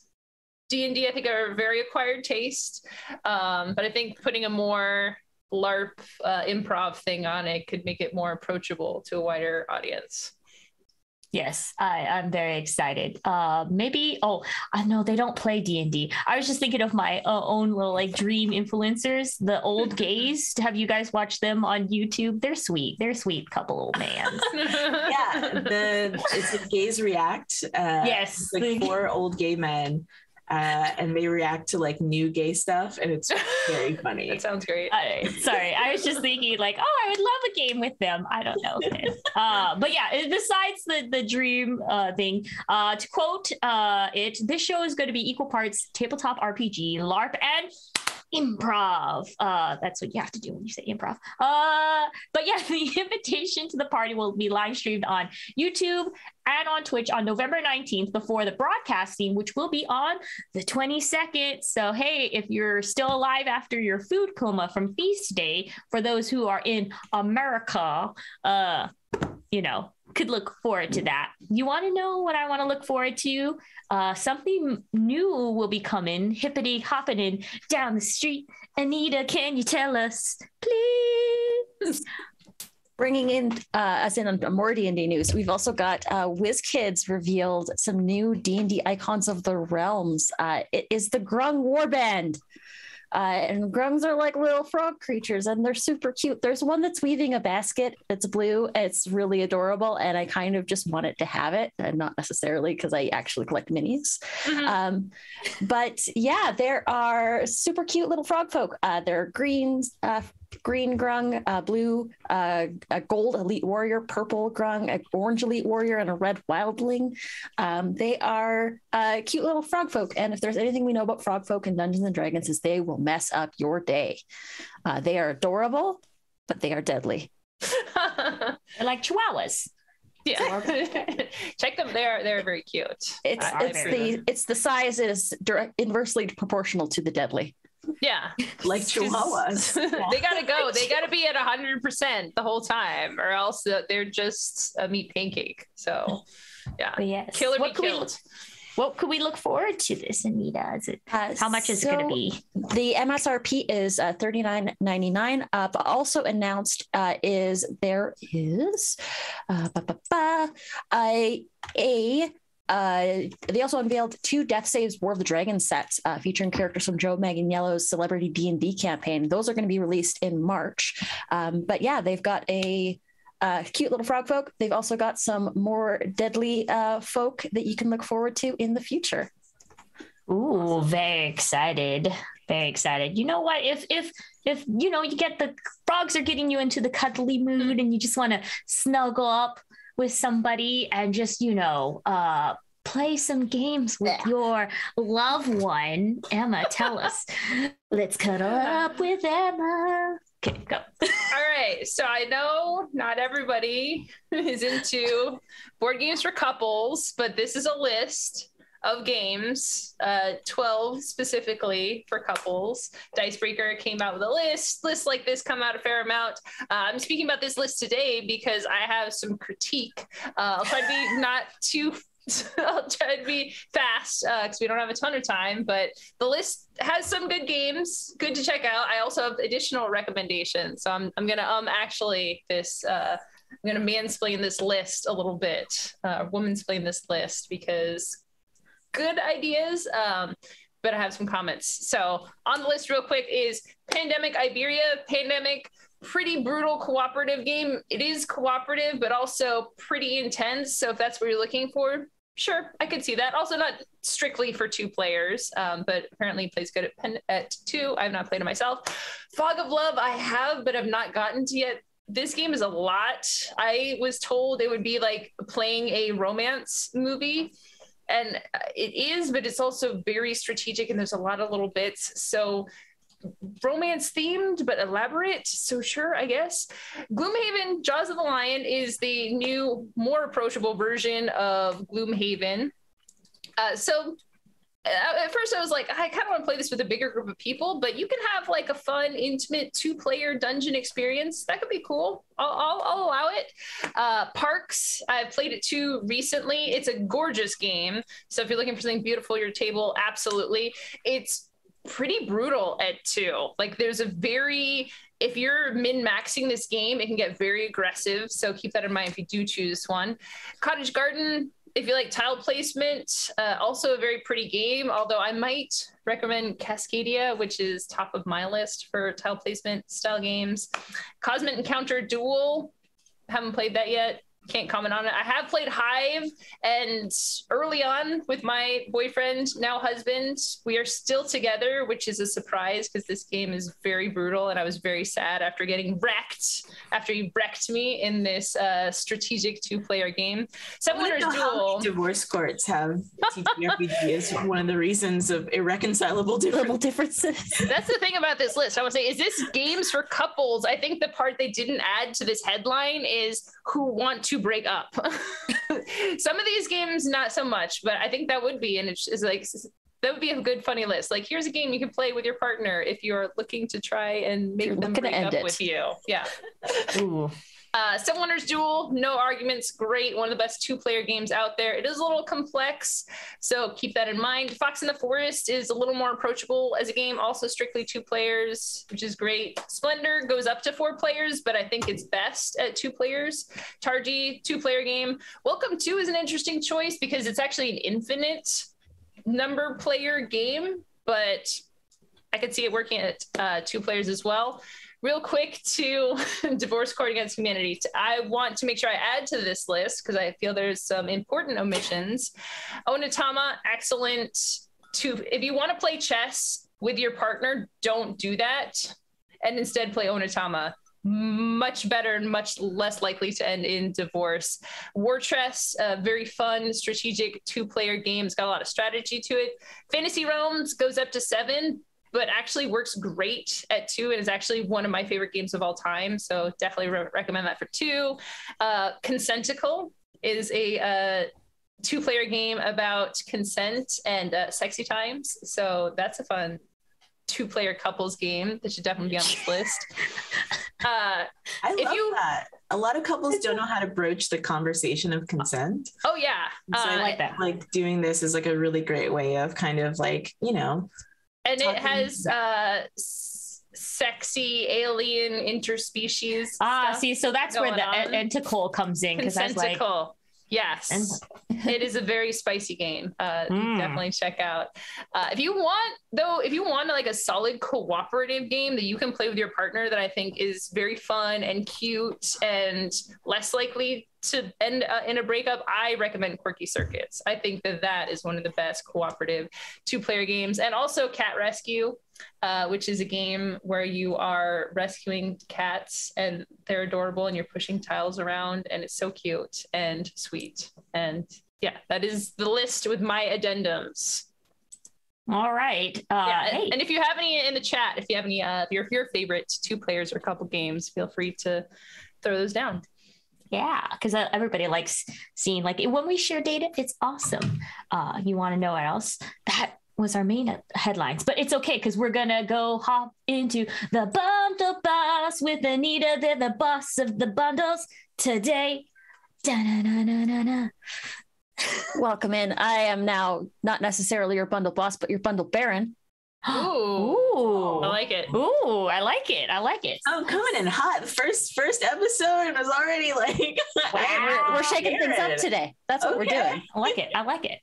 D&D I think are a very acquired taste, but I think putting a more LARP improv thing on it could make it more approachable to a wider audience. Yes, I'm very excited. Maybe, I know they don't play D&D. I was just thinking of my own little like dream influencers, the old gays. Have you guys watched them on YouTube? They're sweet. They're a sweet couple old mans. It's a Gays React. Yes. Like 4 old gay men. And they react to like new gay stuff, and it's very funny. That sounds great. Sorry, I was just thinking like, I would love a game with them. I don't know. But yeah, besides the dream thing, to quote this show is going to be equal parts tabletop RPG, LARP, and improv. That's what you have to do when you say improv. But yeah, the invitation to the party will be live streamed on YouTube and on Twitch on November 19th before the broadcasting, which will be on the 22nd. So, hey, if you're still alive after your food coma from Feast Day, for those who are in America, could look forward to that. You want to know what I want to look forward to? Something new will be coming, hippity hopping down the street. Anita, can you tell us, please? Bringing in, as in more D&D news, we've also got WizKids revealed some new D&D icons of the realms. It is the Grung Warband. And grungs are like little frog creatures, and they're super cute. There's one that's weaving a basket that's blue. It's really adorable, and I kind of just wanted to have it, and not necessarily because I actually collect minis. But yeah, there are super cute little frog folk. They're green grung, blue, a gold elite warrior, purple grung, an orange elite warrior, and a red wildling. They are cute little frog folk, and if there's anything we know about frog folk in Dungeons and Dragons, is they will mess up your day. They are adorable, but they are deadly. They're like chihuahuas. Yeah, check them. They're very cute. It's the size is inversely proportional to the deadly. Yeah, like chihuahuas. They gotta go. They gotta be at 100% the whole time, or else they're just a meat pancake. So, yeah, yes. Kill or be killed. What could we look forward to this, Anita? Is it how much is it going to be? The MSRP is $39.99. But also announced is there is a They also unveiled 2 Death Saves War of the Dragon sets featuring characters from Joe Manganiello's Celebrity D&D campaign. Those are going to be released in March. But yeah, they've got a cute little frog folk. They've also got some more deadly folk that you can look forward to in the future. Ooh, very excited. Very excited. You know what? If you know, you get the frogs are getting you into the cuddly mood and you just want to snuggle up with somebody and just, you know, play some games with your loved one. Emma, tell us. Let's cuddle up with Emma. Okay, go. All right. So I know not everybody is into board games for couples, but this is a list of games, 12 specifically for couples. Dicebreaker came out with a list. Lists like this come out a fair amount. I'm speaking about this list today because I have some critique. I'll try to be not too I'll try to be fast because we don't have a ton of time, but the list has some good games, good to check out. I also have additional recommendations. So I'm going to actually this I'm going to mansplain this list a little bit, womansplain this list because good ideas, but I have some comments. So on the list real quick is Pandemic Iberia. Pandemic, pretty brutal cooperative game. It is cooperative, but also pretty intense. So if that's what you're looking for, sure, I could see that. Also not strictly for 2 players, but apparently plays good at 2. I've not played it myself. Fog of Love, I have, but I've not gotten to yet. This game is a lot. I was told it would be like playing a romance movie. And it is, but it's also very strategic and there's a lot of little bits. So romance themed, but elaborate. So sure, I guess. Gloomhaven, Jaws of the Lion is the new, more approachable version of Gloomhaven. At first I was like, I kind of want to play this with a bigger group of people, but you can have like a fun, intimate 2-player dungeon experience. That could be cool. I'll allow it. Parks, I've played it too recently. It's a gorgeous game. So if you're looking for something beautiful at your table, absolutely. It's pretty brutal at 2. Like there's if you're min-maxing this game, it can get very aggressive. So keep that in mind if you do choose one. Cottage Garden, if you like tile placement, also a very pretty game, although I might recommend Cascadia, which is top of my list for tile placement style games. Cosmic Encounter Duel, haven't played that yet. Can't comment on it. I have played Hive, and early on with my boyfriend, now husband, we are still together, which is a surprise because this game is very brutal, and I was very sad after getting wrecked, after he wrecked me in this strategic 2-player game. Seven Wonders Duel. Divorce courts have TTRPG as one of the reasons of irreconcilable differences. That's the thing about this list. I would say, is this games for couples? I think the part they didn't add to this headline is who want to break up. Some of these games not so much, but I think that would be, and it's like that would be a good funny list. Like here's a game you can play with your partner if you're looking to try and make them break up with you. Yeah. Ooh. Seven Wonders Duel, no arguments, great. One of the best 2-player games out there. It is a little complex, so keep that in mind. Fox in the Forest is a little more approachable as a game, also strictly 2 players, which is great. Splendor goes up to 4 players, but I think it's best at 2 players. Targi, 2-player game. Welcome 2 is an interesting choice because it's actually an infinite number player game, but I could see it working at 2 players as well. Real quick to Divorce Court Against Humanity. I want to make sure I add to this list because I feel there's some important omissions. Onitama, excellent. If you want to play chess with your partner, don't do that. And instead play Onitama. Much better and much less likely to end in divorce. War Chess, a very fun, strategic 2-player game. It's got a lot of strategy to it. Fantasy Realms goes up to 7. But actually works great at 2 and is actually one of my favorite games of all time. So definitely recommend that for 2. Consenticle is a 2-player game about consent and sexy times. So that's a fun 2-player couples game that should definitely be on this list. I love that. A lot of couples don't know how to broach the conversation of consent. Oh yeah. So I like that. Like doing this is like a really great way of kind of like, you know, and it has sexy alien interspecies. See, so that's where the entacle comes in because I was like, Yes, it is a very spicy game. You definitely check out. If you want like a solid cooperative game that you can play with your partner, that I think is very fun and cute and less likely to end in a breakup, I recommend Quirky Circuits. I think that is one of the best cooperative 2-player games. And also Cat Rescue, which is a game where you are rescuing cats and they're adorable and you're pushing tiles around and it's so cute and sweet. And yeah, that is the list with my addendums. All right. Hey. And if you have any in the chat, if you have any, if your favorite 2 players or couple games, feel free to throw those down. Yeah, because everybody likes seeing, like, when we share data, it's awesome. You want to know what else? That was our main headlines, but it's okay because we're gonna go hop into the bundle boss with Anita. They're the boss of the bundles today. Da-na-na-na-na-na. Welcome in. I am now not necessarily your bundle boss, but your bundle baron. Ooh, I like it. Ooh, I like it. I like it. I'm coming in hot. First episode and was already like, wow, we're shaking things up today. That's what we're doing. I like it. I like it.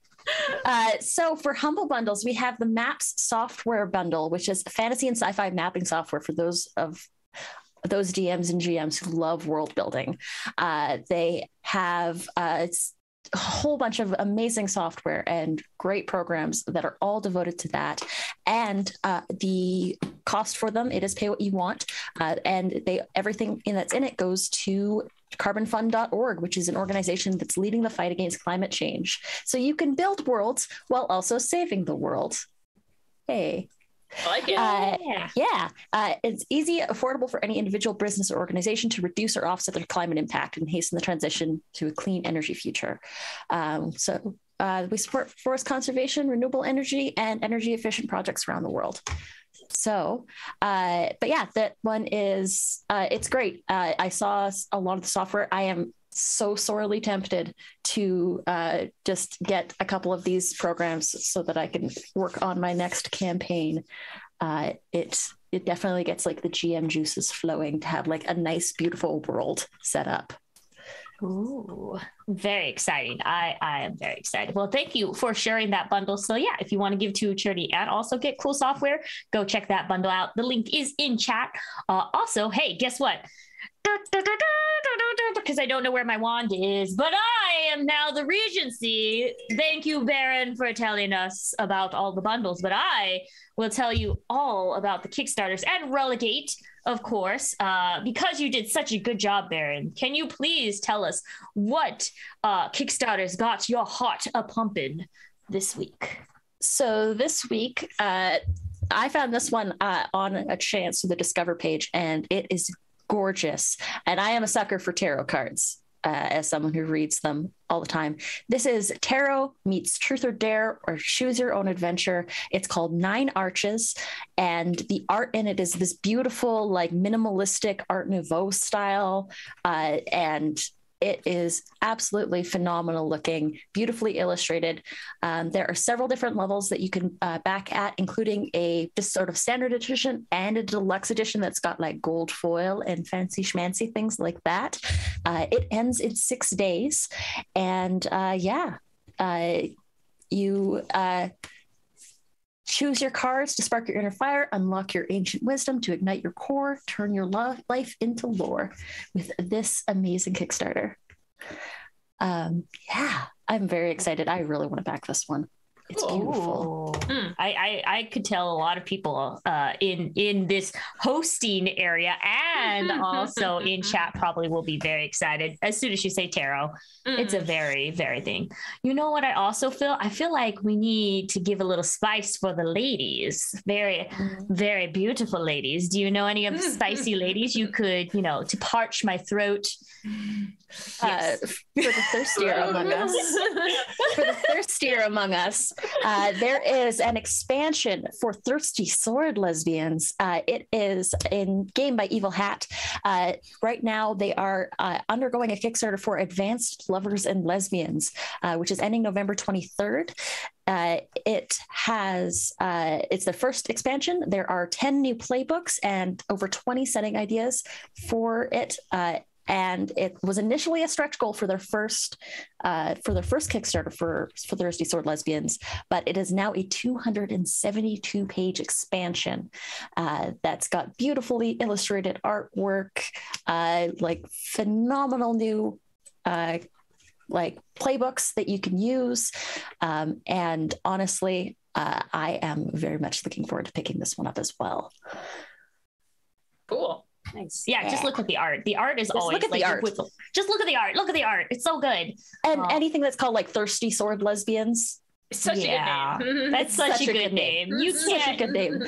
So for Humble Bundles, we have the Maps software bundle, which is fantasy and sci-fi mapping software for those DMs and GMs who love world building. They have a whole bunch of amazing software and great programs that are all devoted to that. And the cost for them, it is pay what you want. And everything that's in it goes to carbonfund.org, which is an organization that's leading the fight against climate change. So you can build worlds while also saving the world. Hey. I like it. It's easy, affordable for any individual, business, or organization to reduce or offset their climate impact and hasten the transition to a clean energy future. We support forest conservation, renewable energy, and energy efficient projects around the world. So, but yeah, that one is, it's great. I saw a lot of the software. I am so sorely tempted to just get a couple of these programs so that I can work on my next campaign. It definitely gets like the GM juices flowing to have like a nice, beautiful world set up. Ooh, very exciting. I am very excited. Well, thank you for sharing that bundle. So yeah, if you want to give to a charity and also get cool software, go check that bundle out. The link is in chat. Also, hey, guess what? Because I don't know where my wand is, but I am now the Regency. Thank you, Baron, for telling us about all the bundles, but I will tell you all about the Kickstarters and Relegate, of course, because you did such a good job, Baron. Can you please tell us what Kickstarters got your heart a-pumping this week? So this week, I found this one on a chance through the Discover page, and it is gorgeous. And I am a sucker for tarot cards, as someone who reads them all the time. This is Tarot meets Truth or Dare or Choose Your Own Adventure. It's called 9 Arches, and the art in it is this beautiful, like minimalistic Art Nouveau style, and it is absolutely phenomenal looking, beautifully illustrated. There are several different levels that you can back at, including a just sort of standard edition and a deluxe edition that's got like gold foil and fancy schmancy things like that. It ends in 6 days. And you choose your cards to spark your inner fire, unlock your ancient wisdom to ignite your core, turn your life into lore with this amazing Kickstarter. I'm very excited. I really want to back this one. It's beautiful. I could tell a lot of people in this hosting area and also in chat probably will be very excited as soon as you say tarot. It's a very, very thing. You know what I also feel? I feel like we need to give a little spice for the ladies. Very, very beautiful ladies. Do you know any of the spicy ladies you could, to parch my throat? Yes. For the thirstier among us, there is an expansion for thirsty sword lesbians. It is in game by Evil Hat. Right now, they are undergoing a Kickstarter for Advanced Lovers and Lesbians, which is ending November 23rd. It's the first expansion. There are 10 new playbooks and over 20 setting ideas for it. and it was initially a stretch goal for their first Kickstarter for Thirsty Sword Lesbians, but it is now a 272-page expansion that's got beautifully illustrated artwork, like phenomenal new like playbooks that you can use, and honestly, I am very much looking forward to picking this one up as well. Cool. Nice. Yeah, just look at the art. The art is just always look at like the art. Just look at the art. Look at the art. It's so good. And anything that's called like Thirsty Sword Lesbians. Such a good name. That's such a good name. You can't. Such a good name.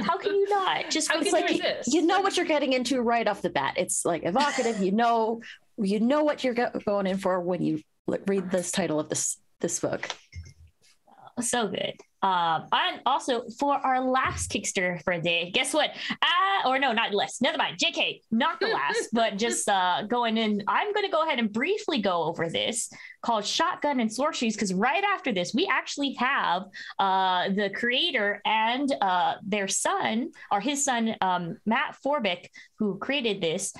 How can you not? Just How can like you resist? You know what you're getting into right off the bat. It's like evocative. You know what you're going in for when you read this title of this book. So good. And also for our last Kickstarter for the day, guess what? Or no, not less. Never mind. JK, not the last, but just going in. I'm going to go ahead and briefly go over this called Shotgun and Sorceries, because right after this, we actually have the creator and their son, or his son, Matt Forbeck, who created this,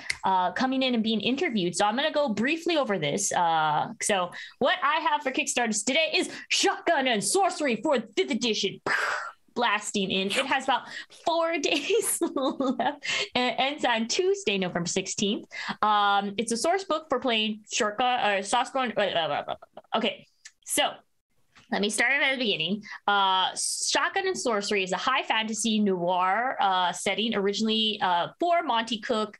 coming in and being interviewed. So I'm going to go briefly over this. So what I have for Kickstarters today is Shotgun and Sorcery for 5th edition. Blasting in. It has about 4 days left. It ends on Tuesday, November 16th. It's a source book for playing shotgun or saucegun. Okay, so let me start at the beginning. Shotgun and Sorcery is a high fantasy noir setting, originally for Monty Cook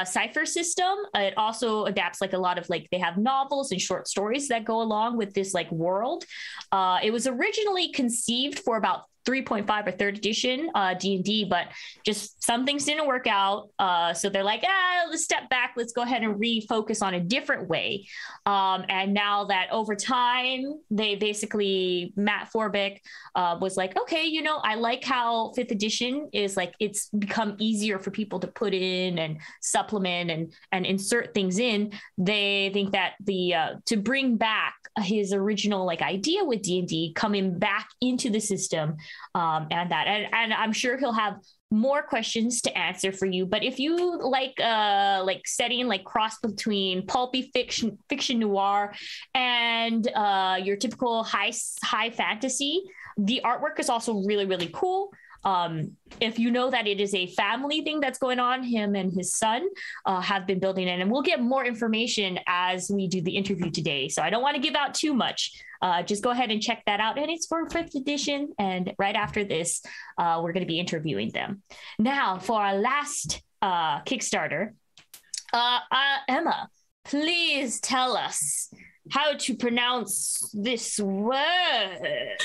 cipher system. It also adapts like a lot of like, they have novels and short stories that go along with this like world. It was originally conceived for about 3.5 or 3rd edition D&D, but just some things didn't work out. So they're like, let's step back. Let's go ahead and refocus on a different way. And now that over time, they basically, Matt Forbeck was like, okay, I like how 5th edition is like, it's become easier for people to put in and supplement and insert things in. They think that to bring back his original like idea with D&D coming back into the system, and I'm sure he'll have more questions to answer for you. But if you like setting like cross between pulpy fiction noir and your typical high fantasy, the artwork is also really, really cool. If you know that it is a family thing that's going on, him and his son have been building it, and we'll get more information as we do the interview today. So I don't want to give out too much. Just go ahead and check that out. And it's for 5th edition. And right after this, we're going to be interviewing them. Now for our last Kickstarter, Emma, please tell us how to pronounce this word.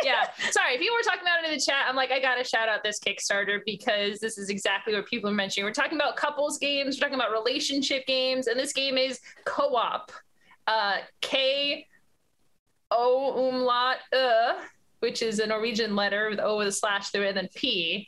Yeah, sorry, people were talking about it in the chat. I'm like, I gotta shout out this Kickstarter because this is exactly what people are mentioning. We're talking about couples games, we're talking about relationship games, and this game is co-op. K-O umlaut which is a Norwegian letter with O with a slash through it, and then P.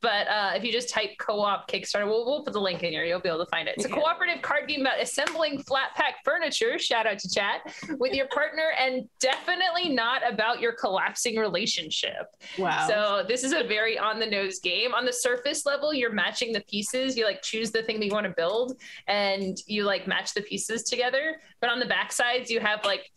But if you just type co-op Kickstarter, we'll put the link in here. You'll be able to find it. It's a cooperative card game about assembling flat pack furniture, shout out to chat, with your partner, and definitely not about your collapsing relationship. Wow. So this is a very on the nose game. On the surface level, you're matching the pieces. You like choose the thing that you want to build and you like match the pieces together. But on the back sides, you have like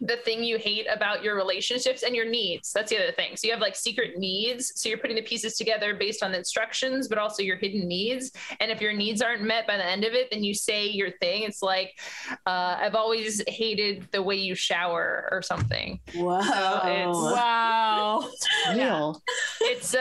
the thing you hate about your relationships and your needs. That's the other thing. So you have like secret needs. So you're putting the pieces together based on the instructions, but also your hidden needs. And if your needs aren't met by the end of it, then you say your thing. It's like, I've always hated the way you shower or something. Wow. So Wow. Real. it's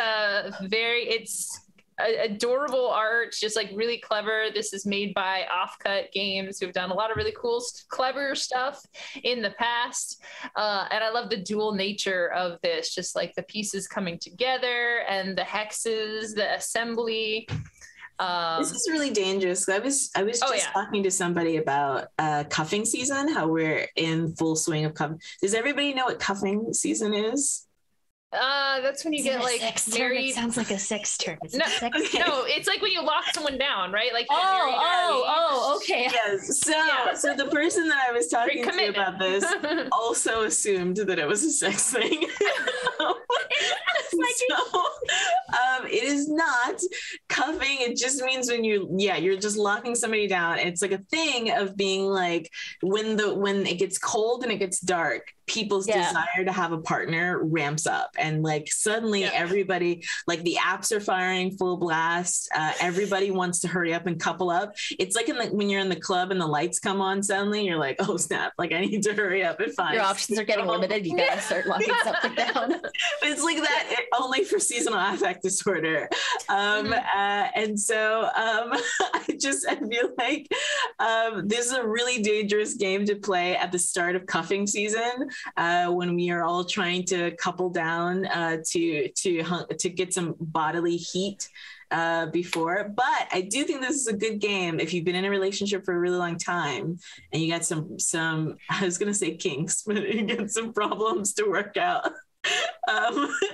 adorable art, just like really clever. This is made by Offcut Games, who've done a lot of really cool, clever stuff in the past. And I love the dual nature of this, just like the pieces coming together and the hexes, the assembly. This is really dangerous. I was just talking to somebody about cuffing season, how we're in full swing of cuffing. Does everybody know what cuffing season is? That's when you get like married. It sounds like a sex term. No, it's like when you lock someone down, right? Like okay. Yes. So the person that I was talking to about this also assumed that it was a sex thing. It is not cuffing. It just means when you're just locking somebody down. It's like a thing of being like when it gets cold and it gets dark, people's desire to have a partner ramps up, and like suddenly everybody, like the apps are firing full blast. Everybody wants to hurry up and couple up. It's like when you're in the club and the lights come on suddenly, you're like, oh snap, like I need to hurry up and find. Your options are getting limited. You gotta start locking something down. It's like that only for seasonal affect disorder. And so I feel like this is a really dangerous game to play at the start of cuffing season, when we are all trying to couple down to get some bodily heat before. But I do think this is a good game if you've been in a relationship for a really long time and you got some I was gonna say kinks, but you get some problems to work out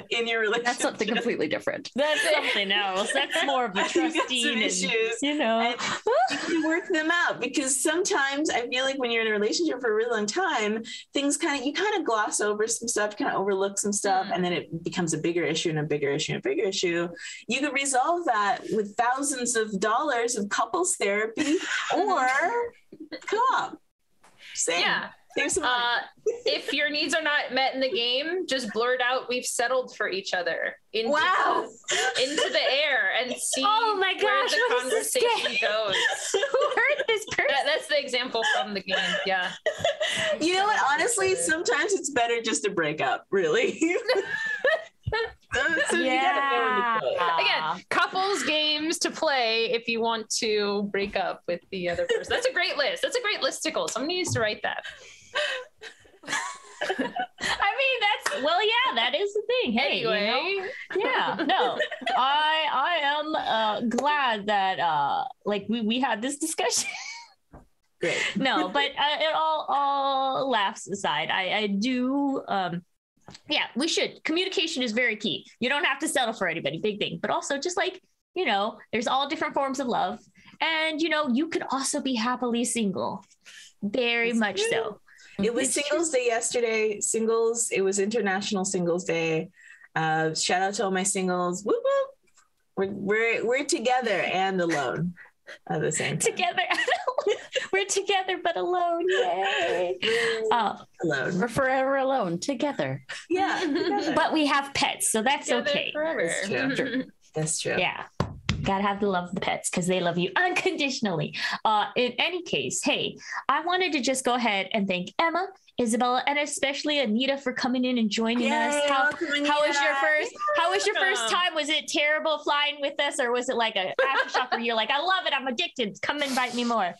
in your relationship. That's something completely different. That's something else. That's more of a trusting issues, and you can work them out, because sometimes I feel like when you're in a relationship for a really long time, things you kind of gloss over some stuff, kind of overlook some stuff, and then it becomes a bigger issue and a bigger issue and a bigger issue. You could resolve that with thousands of dollars of couples therapy or co-op. Same. Yeah. If your needs are not met in the game, just blurt out "we've settled for each other" into the air and see where the conversation goes. Who heard this person? That's the example from the game. Yeah. You know what? Honestly, sometimes it's better just to break up. Really. So again, couples games to play if you want to break up with the other person. That's a great list. That's a great listicle. Somebody needs to write that. I mean, that is the thing. Hey, anyway. I am glad that we had this discussion. Great. No, but it all laughs aside, I do. We should. Communication is very key. You don't have to settle for anybody. Big thing. But also just there's all different forms of love. And, you could also be happily single. Very much so. It was Singles Day yesterday. It was International Singles Day. Shout out to all my singles. Whoop, whoop. We're together and alone at the same time. Together. We're together but alone. Yay. Alone. We're forever alone together. Yeah. Together. But we have pets, so that's together okay. Forever. That's true. That's true. Yeah. Gotta have to love the pets because they love you unconditionally. In any case, hey, I wanted to just go ahead and thank Emma, Isabella, and especially Anita for coming in and joining us. How was your first time? Was it terrible flying with us, or was it like a aftershock where you're like, I love it, I'm addicted, come invite me more?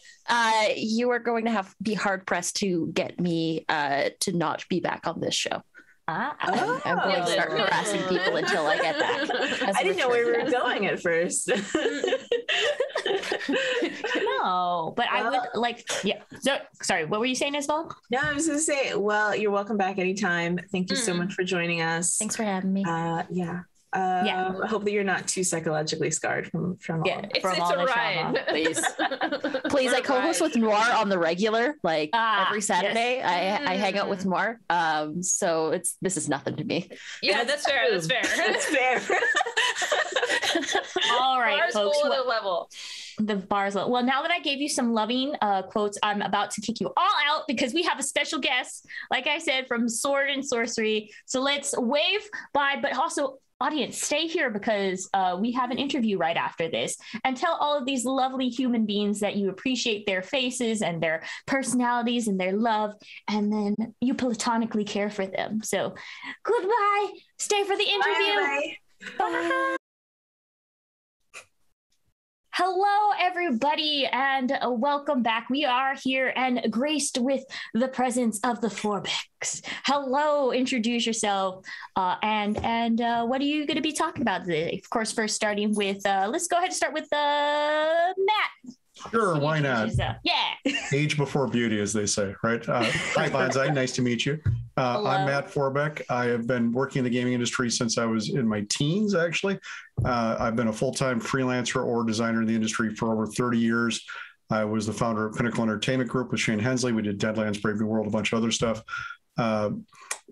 You are going to be hard pressed to get me to not be back on this show. I'm going to start harassing people until I get back. I didn't know where we were going at first. No, but I would So, sorry, what were you saying, Isabel? No, I was going to say, well, you're welcome back anytime. Thank you so much for joining us. Thanks for having me. I hope that you're not too psychologically scarred from all it's a ride. Please, I co-host with Noir on the regular, every Saturday. Yes. I hang out with Noir, so this is nothing to me. Yeah, that's fair. That's fair. All right, Noir's folks. Whole other level. The bars. Well, now that I gave you some loving quotes, I'm about to kick you all out because we have a special guest, like I said, from Sword and Sorcery. So let's wave bye, but also, audience, stay here because we have an interview right after this, and tell all of these lovely human beings that you appreciate their faces and their personalities and their love, and then you platonically care for them. So goodbye. Stay for the interview. Bye. Hello, everybody, and welcome back. We are here and graced with the presence of the Forbecks. Hello, introduce yourself, and what are you going to be talking about today? Of course, first starting with, let's go ahead and start with Matt. Sure, why not? Yeah. Age before beauty, as they say, right? Hi, Banzai. Nice to meet you. I'm Matt Forbeck. I have been working in the gaming industry since I was in my teens, actually. I've been a full-time freelancer or designer in the industry for over 30 years. I was the founder of Pinnacle Entertainment Group with Shane Hensley. We did Deadlands, Brave New World, a bunch of other stuff.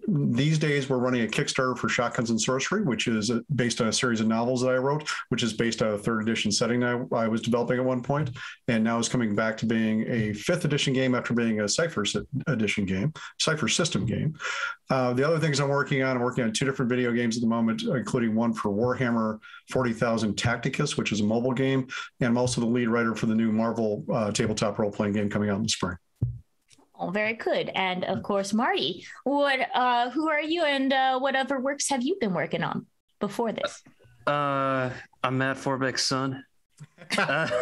These days, we're running a Kickstarter for Shotguns and Sorcery, which is based on a series of novels that I wrote, which is based on a 3rd edition setting that I was developing at one point, and now is coming back to being a 5th edition game after being a Cypher edition game, Cypher system game. The other things I'm working on 2 different video games at the moment, including one for Warhammer 40,000 Tacticus, which is a mobile game, and I'm also the lead writer for the new Marvel tabletop role-playing game coming out in the spring. Oh, very good. And of course, Marty, who are you, and what other works have you been working on before this? I'm Matt Forbeck's son. I've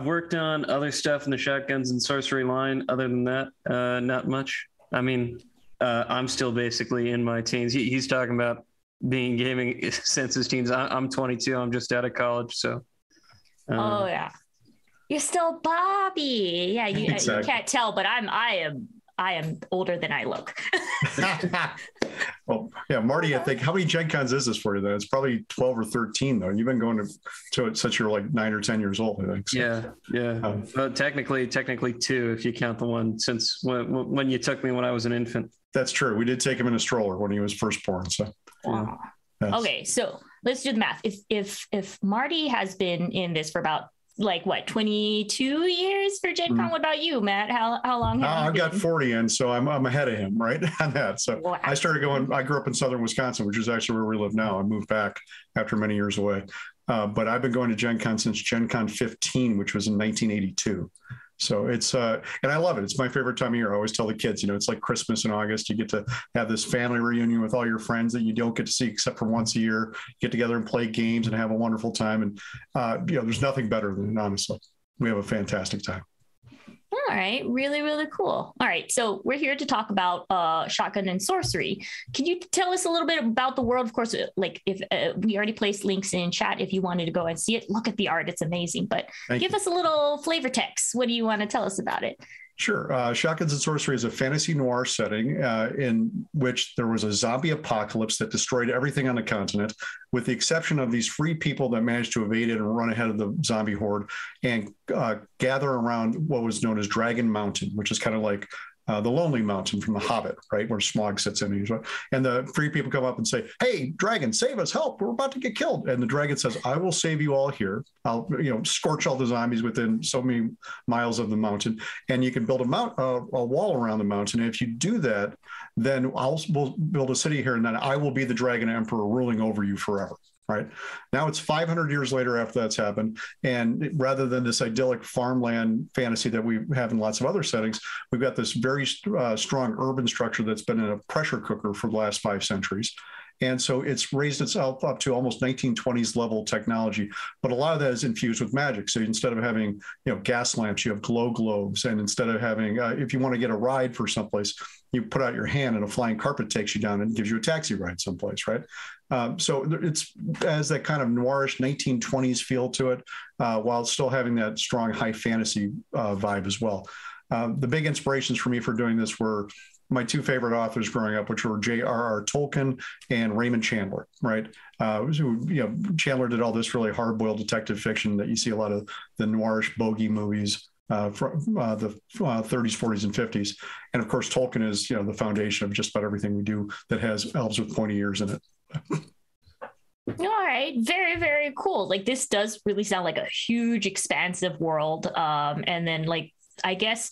worked on other stuff in the Shotguns and Sorcery line. Other than that, not much. I mean, I'm still basically in my teens. He's talking about being gaming since his teens. I'm 22. I'm just out of college, so. Oh yeah, you're still Bobby. Yeah, exactly. You can't tell, but I am older than I look. Well, yeah, Marty, I think, how many Gen Cons is this for you then? It's probably 12 or 13 though. You've been going to it since you're like 9 or 10 years old, I think. So. Yeah. Technically 2 if you count the one since when you took me when I was an infant. That's true. We did take him in a stroller when he was first born. So. Wow. Yes. Okay, so let's do the math. If Marty has been in this for about 22 years for Gen Con, what about you, Matt? How long have you I've got 40 in, so I'm ahead of him, right, on that. So wow. I grew up in southern Wisconsin, which is actually where we live now. I moved back after many years away. But I've been going to Gen Con since Gen Con 15, which was in 1982. So it's, and I love it. It's my favorite time of year. I always tell the kids, it's like Christmas in August. You get to have this family reunion with all your friends that you don't get to see except for once a year. Get together and play games and have a wonderful time. And, there's nothing better than it, honestly. We have a fantastic time. All right. Really, really cool. All right. So we're here to talk about Shotgun and Sorcery. Can you tell us a little bit about the world? Of course, if we already placed links in chat if you wanted to go and see it. Look at the art. It's amazing. But give us a little flavor text. What do you want to tell us about it? Sure. Shotguns and Sorcery is a fantasy noir setting in which there was a zombie apocalypse that destroyed everything on the continent, with the exception of these free people that managed to evade it and run ahead of the zombie horde and gather around what was known as Dragon Mountain, which is kind of like the Lonely Mountain from The Hobbit, right, where Smaug sits in usually. And the free people come up and say, "Hey, dragon, save us! Help! We're about to get killed." And the dragon says, "I will save you all here. I'll, scorch all the zombies within so many miles of the mountain, and you can build a wall around the mountain. And if you do that, then we'll build a city here, and then I will be the dragon emperor ruling over you forever." Right now, it's 500 years later after that's happened, and rather than this idyllic farmland fantasy that we have in lots of other settings, we've got this very strong urban structure that's been in a pressure cooker for the last 5 centuries. And so it's raised itself up to almost 1920s level technology, but a lot of that is infused with magic. So instead of having, gas lamps, you have glow globes. And instead of having, if you want to get a ride for someplace, you put out your hand and a flying carpet takes you down and gives you a taxi ride someplace, right? So it's as that kind of noirish 1920s feel to it, while still having that strong high fantasy vibe as well. The big inspirations for me for doing this were my 2 favorite authors growing up, which were J.R.R. Tolkien and Raymond Chandler, right? Chandler did all this really hard-boiled detective fiction that you see a lot of the noirish bogey movies from the 30s, 40s, and 50s. And of course, Tolkien is, the foundation of just about everything we do that has elves with pointy ears in it. All right. Very, very cool. This does really sound like a huge, expansive world. And then I guess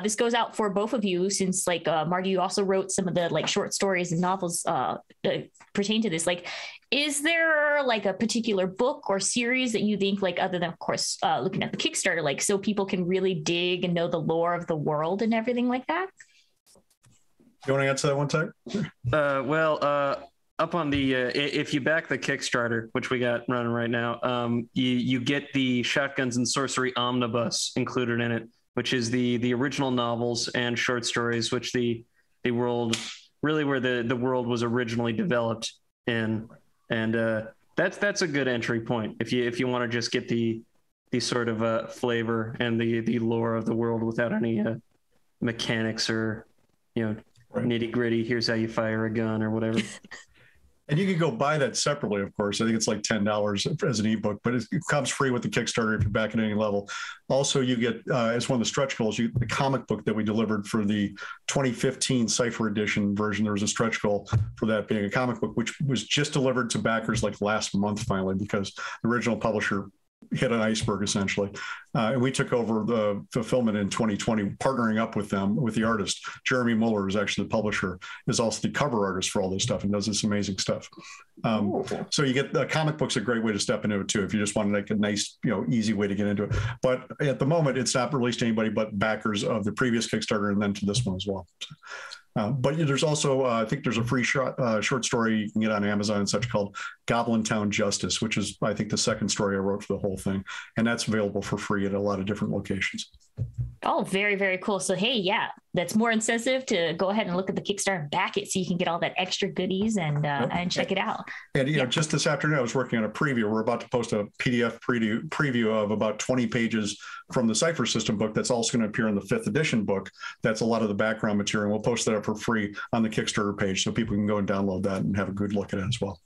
this goes out for both of you, since Marty, you also wrote some of the short stories and novels that pertain to this. Is there a particular book or series that you think other than of course looking at the Kickstarter, so people can really dig and know the lore of the world and everything like that? You want to answer that one, Tech? Up on the if you back the Kickstarter, which we got running right now, you get the Shotguns and Sorcery omnibus included in it, which is the original novels and short stories, which the world really where the world was originally developed in, and that's a good entry point if you want to just get the sort of flavor and the lore of the world without any mechanics or nitty gritty. Here's how you fire a gun or whatever. And you can go buy that separately, of course. I think it's like $10 as an ebook, but it comes free with the Kickstarter if you're back at any level. Also, you get, as one of the stretch goals, the comic book that we delivered for the 2015 Cypher Edition version. There was a stretch goal for that being a comic book, which was just delivered to backers like last month finally, because the original publisher hit an iceberg essentially. And we took over the fulfillment in 2020, partnering up with them, with the artist. Jeremy Muller is actually the publisher, is also the cover artist for all this stuff and does this amazing stuff. So you get the comic book's a great way to step into it too, if you just want to make a nice, easy way to get into it. But at the moment, it's not released to anybody but backers of the previous Kickstarter and then to this one as well. But there's also, I think there's a free short story you can get on Amazon and such called Goblin Town Justice, which is, I think, the second story I wrote for the whole thing. And that's available for free at a lot of different locations. Oh, very, very cool. So, hey, yeah, that's more incentive to go ahead and look at the Kickstarter and back it so you can get all that extra goodies and check it out. And, just this afternoon, I was working on a preview. We're about to post a PDF preview of about 20 pages from the Cypher System book that's also going to appear in the 5th edition book. That's a lot of the background material. We'll post that up for free on the Kickstarter page so people can go and download that and have a good look at it as well.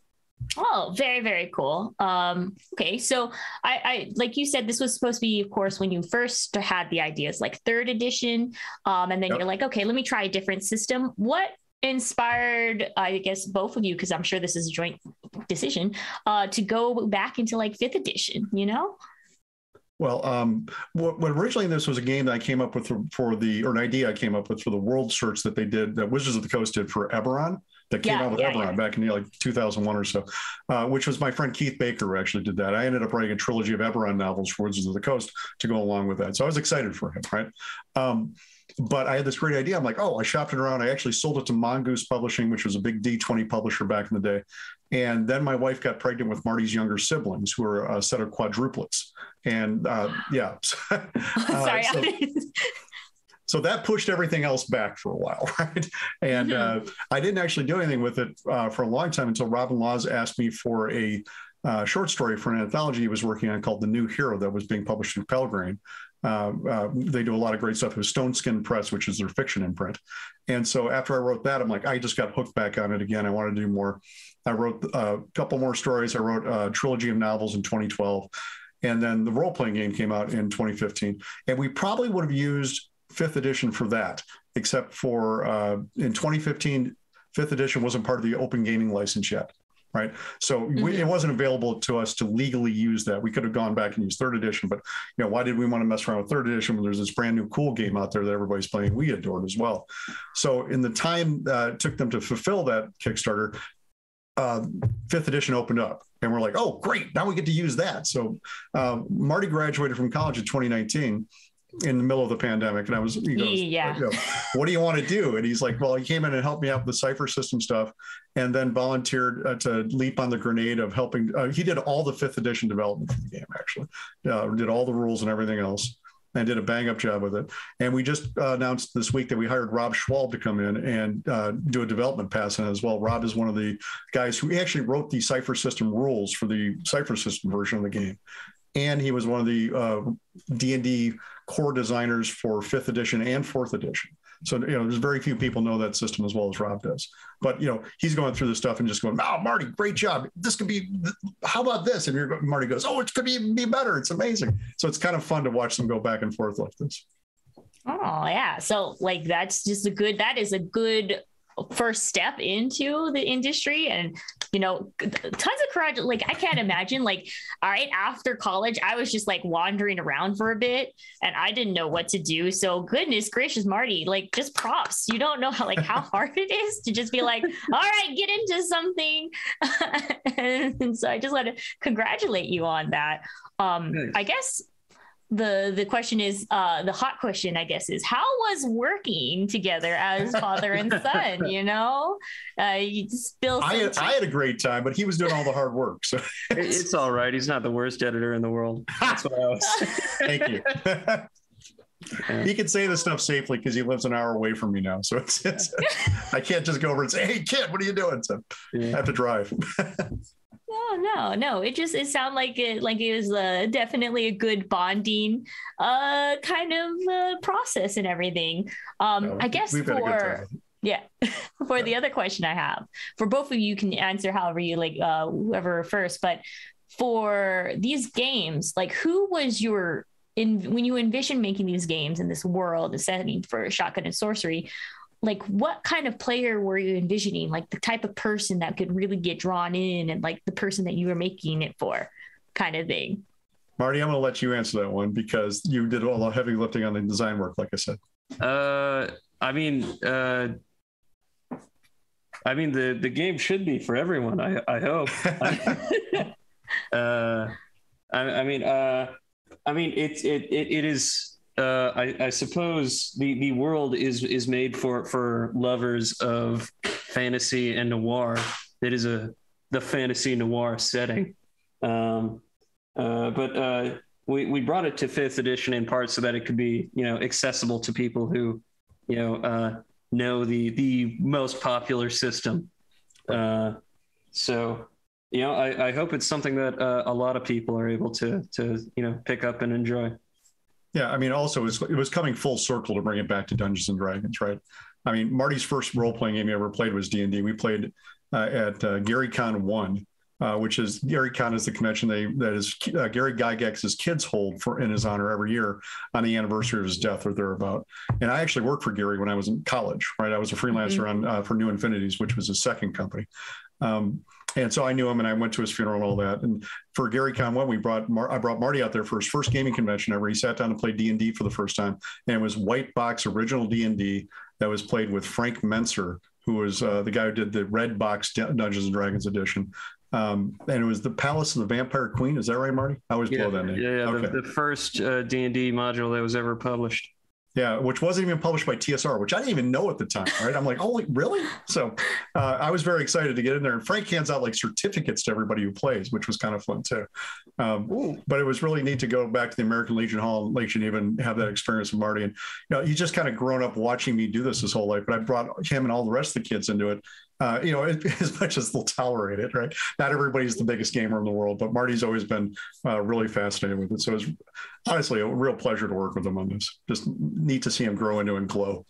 Oh, very, very cool. Okay. So I, like you said, this was supposed to be, of course, when you first had the ideas, like 3rd edition. And then you're like, okay, let me try a different system. What inspired, I guess, both of you, because I'm sure this is a joint decision, to go back into like 5th edition, Well, originally this was a game that I came up with or an idea I came up with for the world search that they did, that Wizards of the Coast did for Eberron, that came out with Eberron back in like 2001 or so, which was my friend Keith Baker who actually did that. I ended up writing a trilogy of Eberron novels for Wizards of the Coast to go along with that. So I was excited for him, right? But I had this great idea. I'm like, I shopped it around. I actually sold it to Mongoose Publishing, which was a big D20 publisher back in the day. And then my wife got pregnant with Marty's younger siblings, who were a set of quadruplets. And so that pushed everything else back for a while, right? And I didn't actually do anything with it for a long time until Robin Laws asked me for a short story for an anthology he was working on called The New Hero that was being published in Pelgrane. They do a lot of great stuff. It was Stone Skin Press, which is their fiction imprint. And so after I wrote that, I'm like, I just got hooked back on it again. I wanted to do more. I wrote a couple more stories. I wrote a trilogy of novels in 2012. And then the role-playing game came out in 2015. And we probably would have used 5th edition for that, except for in 2015, 5th edition wasn't part of the open gaming license yet. Right. So it wasn't available to us to legally use that. We could have gone back and used 3rd edition, but why did we want to mess around with 3rd edition when there's this brand new cool game out there that everybody's playing? We adored as well. So in the time it took them to fulfill that Kickstarter, 5th edition opened up and we're like, oh, great. Now we get to use that. So Marty graduated from college in 2019. In the middle of the pandemic. And I was, he goes, what do you want to do? And he's like, well, he came in and helped me out with the Cypher System stuff and then volunteered to leap on the grenade of helping. He did all the 5th edition development for the game, actually. Did all the rules and everything else and did a bang up job with it. And we just announced this week that we hired Rob Schwalb to come in and do a development pass in as well. Rob is one of the guys who actually wrote the Cypher System rules for the Cypher System version of the game. And he was one of the D&D core designers for 5th edition and 4th edition. So, there's very few people know that system as well as Rob does. But, he's going through this stuff and just going, oh, Marty, great job. This could be, how about this? And Marty goes, oh, it could be better. It's amazing. So it's kind of fun to watch them go back and forth like this. Oh, yeah. So that is a good first step into the industry and tons of courage. Like I can't imagine all right, after college I was just wandering around for a bit and I didn't know what to do. So goodness gracious, Marty, just props. You don't know how hard it is to just be all right, get into something. And so I just want to congratulate you on that. Nice. I guess the question is, the hot question, I guess, is how was working together as father and son? You spill. I had a great time, but he was doing all the hard work. So it's all right. He's not the worst editor in the world. That's what I was. Thank you. He can say this stuff safely because he lives an hour away from me now. So it's yeah. I can't just go over and say, hey, kid, what are you doing? So I have to drive. Oh no! It sounded like it was definitely a good bonding kind of process and everything. I guess yeah, for the other question I have for both of you, can answer however you like, whoever first. But for these games, like, who was your when you envisioned making these games in this world, the setting for Shotgun and Sorcery? Like, what kind of player were you envisioning? Like, the type of person that could really get drawn in, and like the person that you were making it for, kind of thing. Marty, I'm going to let you answer that one because you did all the heavy lifting on the design work, like I said. I mean, the game should be for everyone. I hope. It is. I suppose the world is made for lovers of fantasy and noir. It is the fantasy noir setting, but we brought it to 5th edition in part so that it could be accessible to people who know the most popular system. So I hope it's something that a lot of people are able to pick up and enjoy. Yeah, I mean, also it was coming full circle to bring it back to Dungeons and Dragons, right? I mean, Marty's first role-playing game he ever played was D&D. We played at GaryCon 1, which is GaryCon is the convention that is Gary Gygax's kids hold in his honor every year on the anniversary of his death or thereabout. And I actually worked for Gary when I was in college, right? I was a freelancer for New Infinities, which was his second company. And so I knew him, and I went to his funeral and all that. And for GaryCon 1, I brought Marty out there for his first gaming convention ever. He sat down and played D&D for the first time, and it was white box original D&D that was played with Frank Menser, who was the guy who did the red box Dungeons and Dragons edition. And it was the Palace of the Vampire Queen. Is that right, Marty? I always blow that name. Yeah. Okay. The first D&D module that was ever published. Yeah, which wasn't even published by TSR, which I didn't even know at the time, right? I'm like, oh, really? So I was very excited to get in there. And Frank hands out like certificates to everybody who plays, which was kind of fun too. But it was really neat to go back to the American Legion Hall in Lake Geneva and have that experience with Marty. And he's just kind of grown up watching me do this his whole life. But I brought him and all the rest of the kids into it. As much as they'll tolerate it, right? Not everybody's the biggest gamer in the world, but Marty's always been really fascinated with it. So it's honestly a real pleasure to work with him on this. Just neat to see him grow into and glow.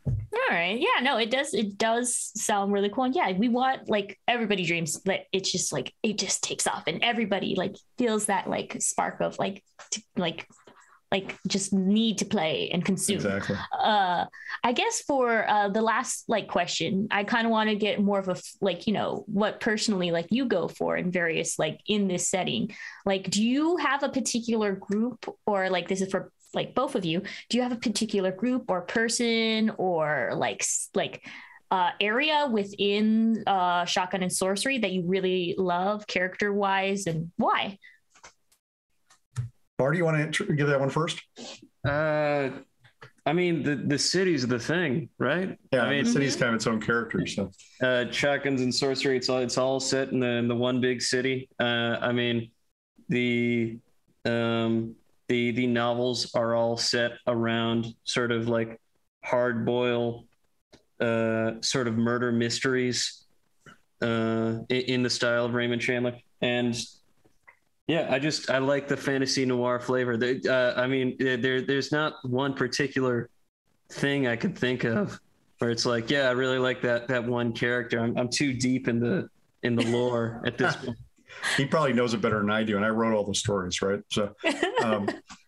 All right. Yeah, no, it does sound really cool. And yeah, we want, like, everybody dreams that it's just like, it just takes off and everybody like feels that like spark of like just need to play and consume. Exactly. I guess for the last like question, I kind of want to get more of a what personally like you go for in various like in this setting. Like, do you have a particular group, or like this is for like both of you? Do you have a particular group or person or area within Shotgun and Sorcery that you really love character wise, and why? Marty, you want to give that one first? I mean, the city's the thing, right? Yeah, I mean, the city's kind of its own character. So, Shotguns and Sorcery, it's all set in the one big city. I mean, the novels are all set around sort of like hard-boiled sort of murder mysteries in the style of Raymond Chandler. And yeah, I like the fantasy noir flavor. I mean, there's not one particular thing I could think of where it's like, yeah, I really like that one character. I'm too deep in the lore at this point. He probably knows it better than I do, and I wrote all the stories, right? So,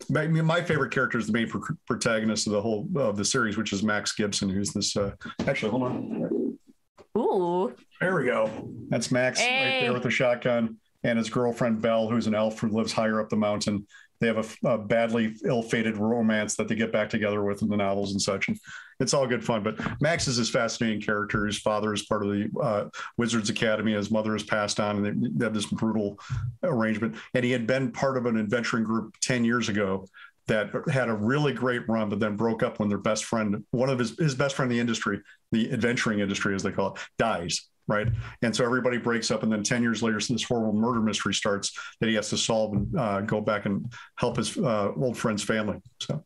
my favorite character is the main protagonist of the series, which is Max Gibson, who's this. Actually, hold on. Ooh, there we go. That's Max right there with the shotgun. And his girlfriend, Belle, who's an elf who lives higher up the mountain. They have a badly ill-fated romance that they get back together with in the novels and such. And it's all good fun. But Max is this fascinating character. His father is part of the Wizards Academy. His mother has passed on, and they have this brutal arrangement. And he had been part of an adventuring group 10 years ago that had a really great run, but then broke up when their best friend, one of his best friend in the industry, the adventuring industry, as they call it, dies. right? And so everybody breaks up, and then 10 years later, so this horrible murder mystery starts that he has to solve and go back and help his old friend's family. So,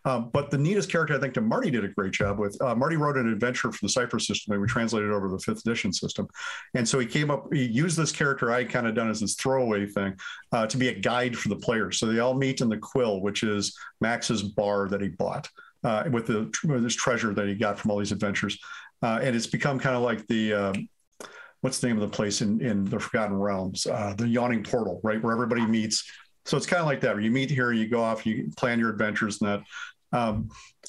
but the neatest character I think that Marty did a great job with. Marty wrote an adventure for the Cypher system that we translated over to the 5th edition system. And so he used this character I kind of done as this throwaway thing to be a guide for the players. So they all meet in the Quill, which is Max's bar that he bought with this treasure that he got from all these adventures. And it's become kind of like the what's the name of the place in the Forgotten Realms? The Yawning Portal, right? Where everybody meets. So it's kind of like that, where you meet here, you go off, you plan your adventures and that.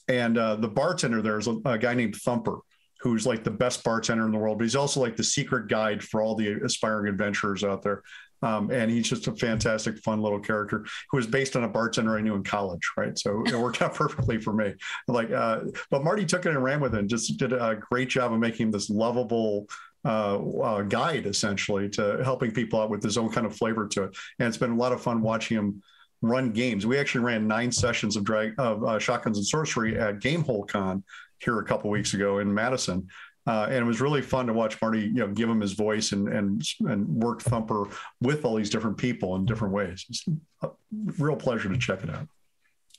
The bartender there is a guy named Thumper, who's like the best bartender in the world, but he's also like the secret guide for all the aspiring adventurers out there. And he's just a fantastic, fun little character who was based on a bartender I knew in college, right? So it worked out perfectly for me. But Marty took it and ran with it and just did a great job of making this lovable guide, essentially, to helping people out with his own kind of flavor to it. And it's been a lot of fun watching him run games. We actually ran 9 sessions of Shotguns and Sorcery at Gamehole Con here a couple weeks ago in Madison. And it was really fun to watch Marty, give him his voice and work Thumper with all these different people in different ways. It's a real pleasure to check it out.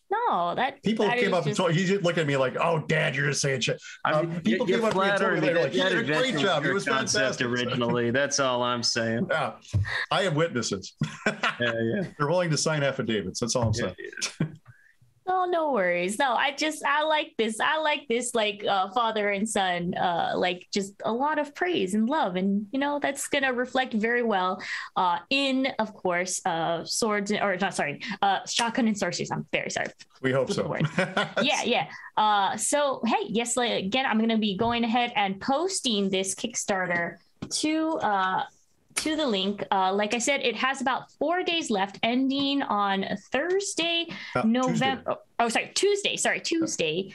No, people came up and told he just looked at me like, "Oh, Dad, you're just saying shit." People came up to me and told me like, "You did a great job. It was fantastic." Originally, that's all I'm saying. Yeah, I have witnesses. Yeah. They're willing to sign affidavits. That's all I'm saying. Oh, no worries. No, I like this. I like this, like father and son, like just a lot of praise and love. And, that's going to reflect very well in, of course, Shotgun and Sorceries. I'm very sorry. We hope so. Yeah. So, hey, yes, again, I'm going to be going ahead and posting this Kickstarter to the link. Like I said, it has about 4 days left, ending on Thursday, Tuesday,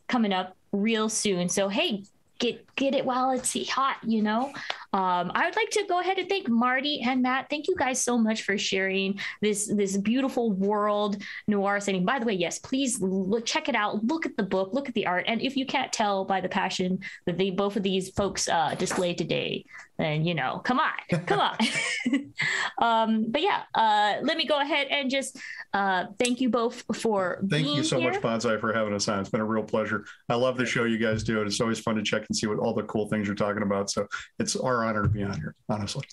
coming up real soon. So, hey, get it while it's hot, I would like to go ahead and thank Marty and Matt. Thank you guys so much for sharing this beautiful world noir setting. By the way, yes, please check it out. Look at the book, look at the art. And if you can't tell by the passion that both of these folks display today, then, come on. But yeah, let me go ahead and just thank you both for Thank being you so here. much, Bonsai, for having us on. It's been a real pleasure. I love the show you guys do. It's always fun to check and see what all the cool things you're talking about. So it's our honor to be on here, honestly.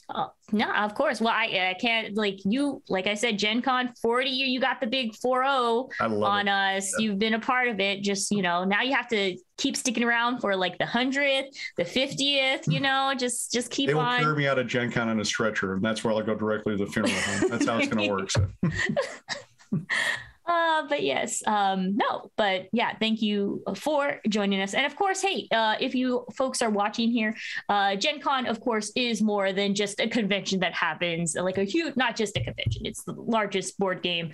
No, of course. Well, I can't, like I said, Gen Con 40, you got the big 4-0 on us. You've been a part of it. Just, now you have to keep sticking around for like the 100th, the 50th, just keep on. They will clear me out of Gen Con on a stretcher, and that's where I'll go directly to the funeral home. That's how it's going to work. So. But yes, but yeah, thank you for joining us. And of course, hey, if you folks are watching here, Gen Con, of course, is more than just a convention that happens, like a huge, not just a convention. It's the largest board game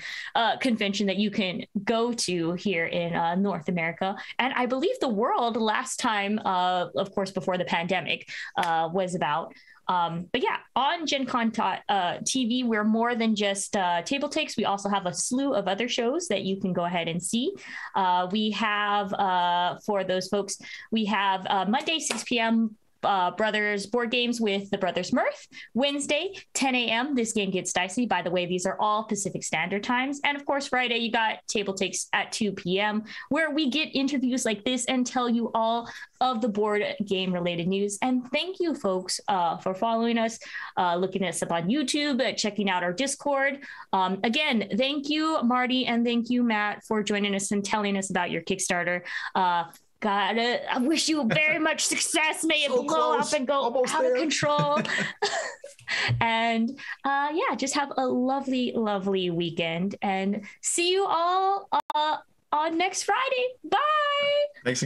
convention that you can go to here in North America. And I believe the world last time, of course, before the pandemic was about. But yeah, on Gen Con TV, we're more than just TableTakes. We also have a slew of other shows that you can go ahead and see. We have, for those folks, we have Monday, 6 p.m., Brothers Board Games with the Brothers Mirth. Wednesday, 10 a.m. This Game Gets Dicey. By the way, these are all Pacific Standard Times. And of course, Friday, you got TableTakes at 2 p.m., where we get interviews like this and tell you all of the board game related news. And thank you, folks, for following us, looking us up on YouTube, checking out our Discord. Again, thank you, Marty, and thank you, Matt, for joining us and telling us about your Kickstarter. God, I wish you very much success. May it blow up and go out of control. And yeah, just have a lovely, lovely weekend, and see you all on next Friday. Bye. Thanks again.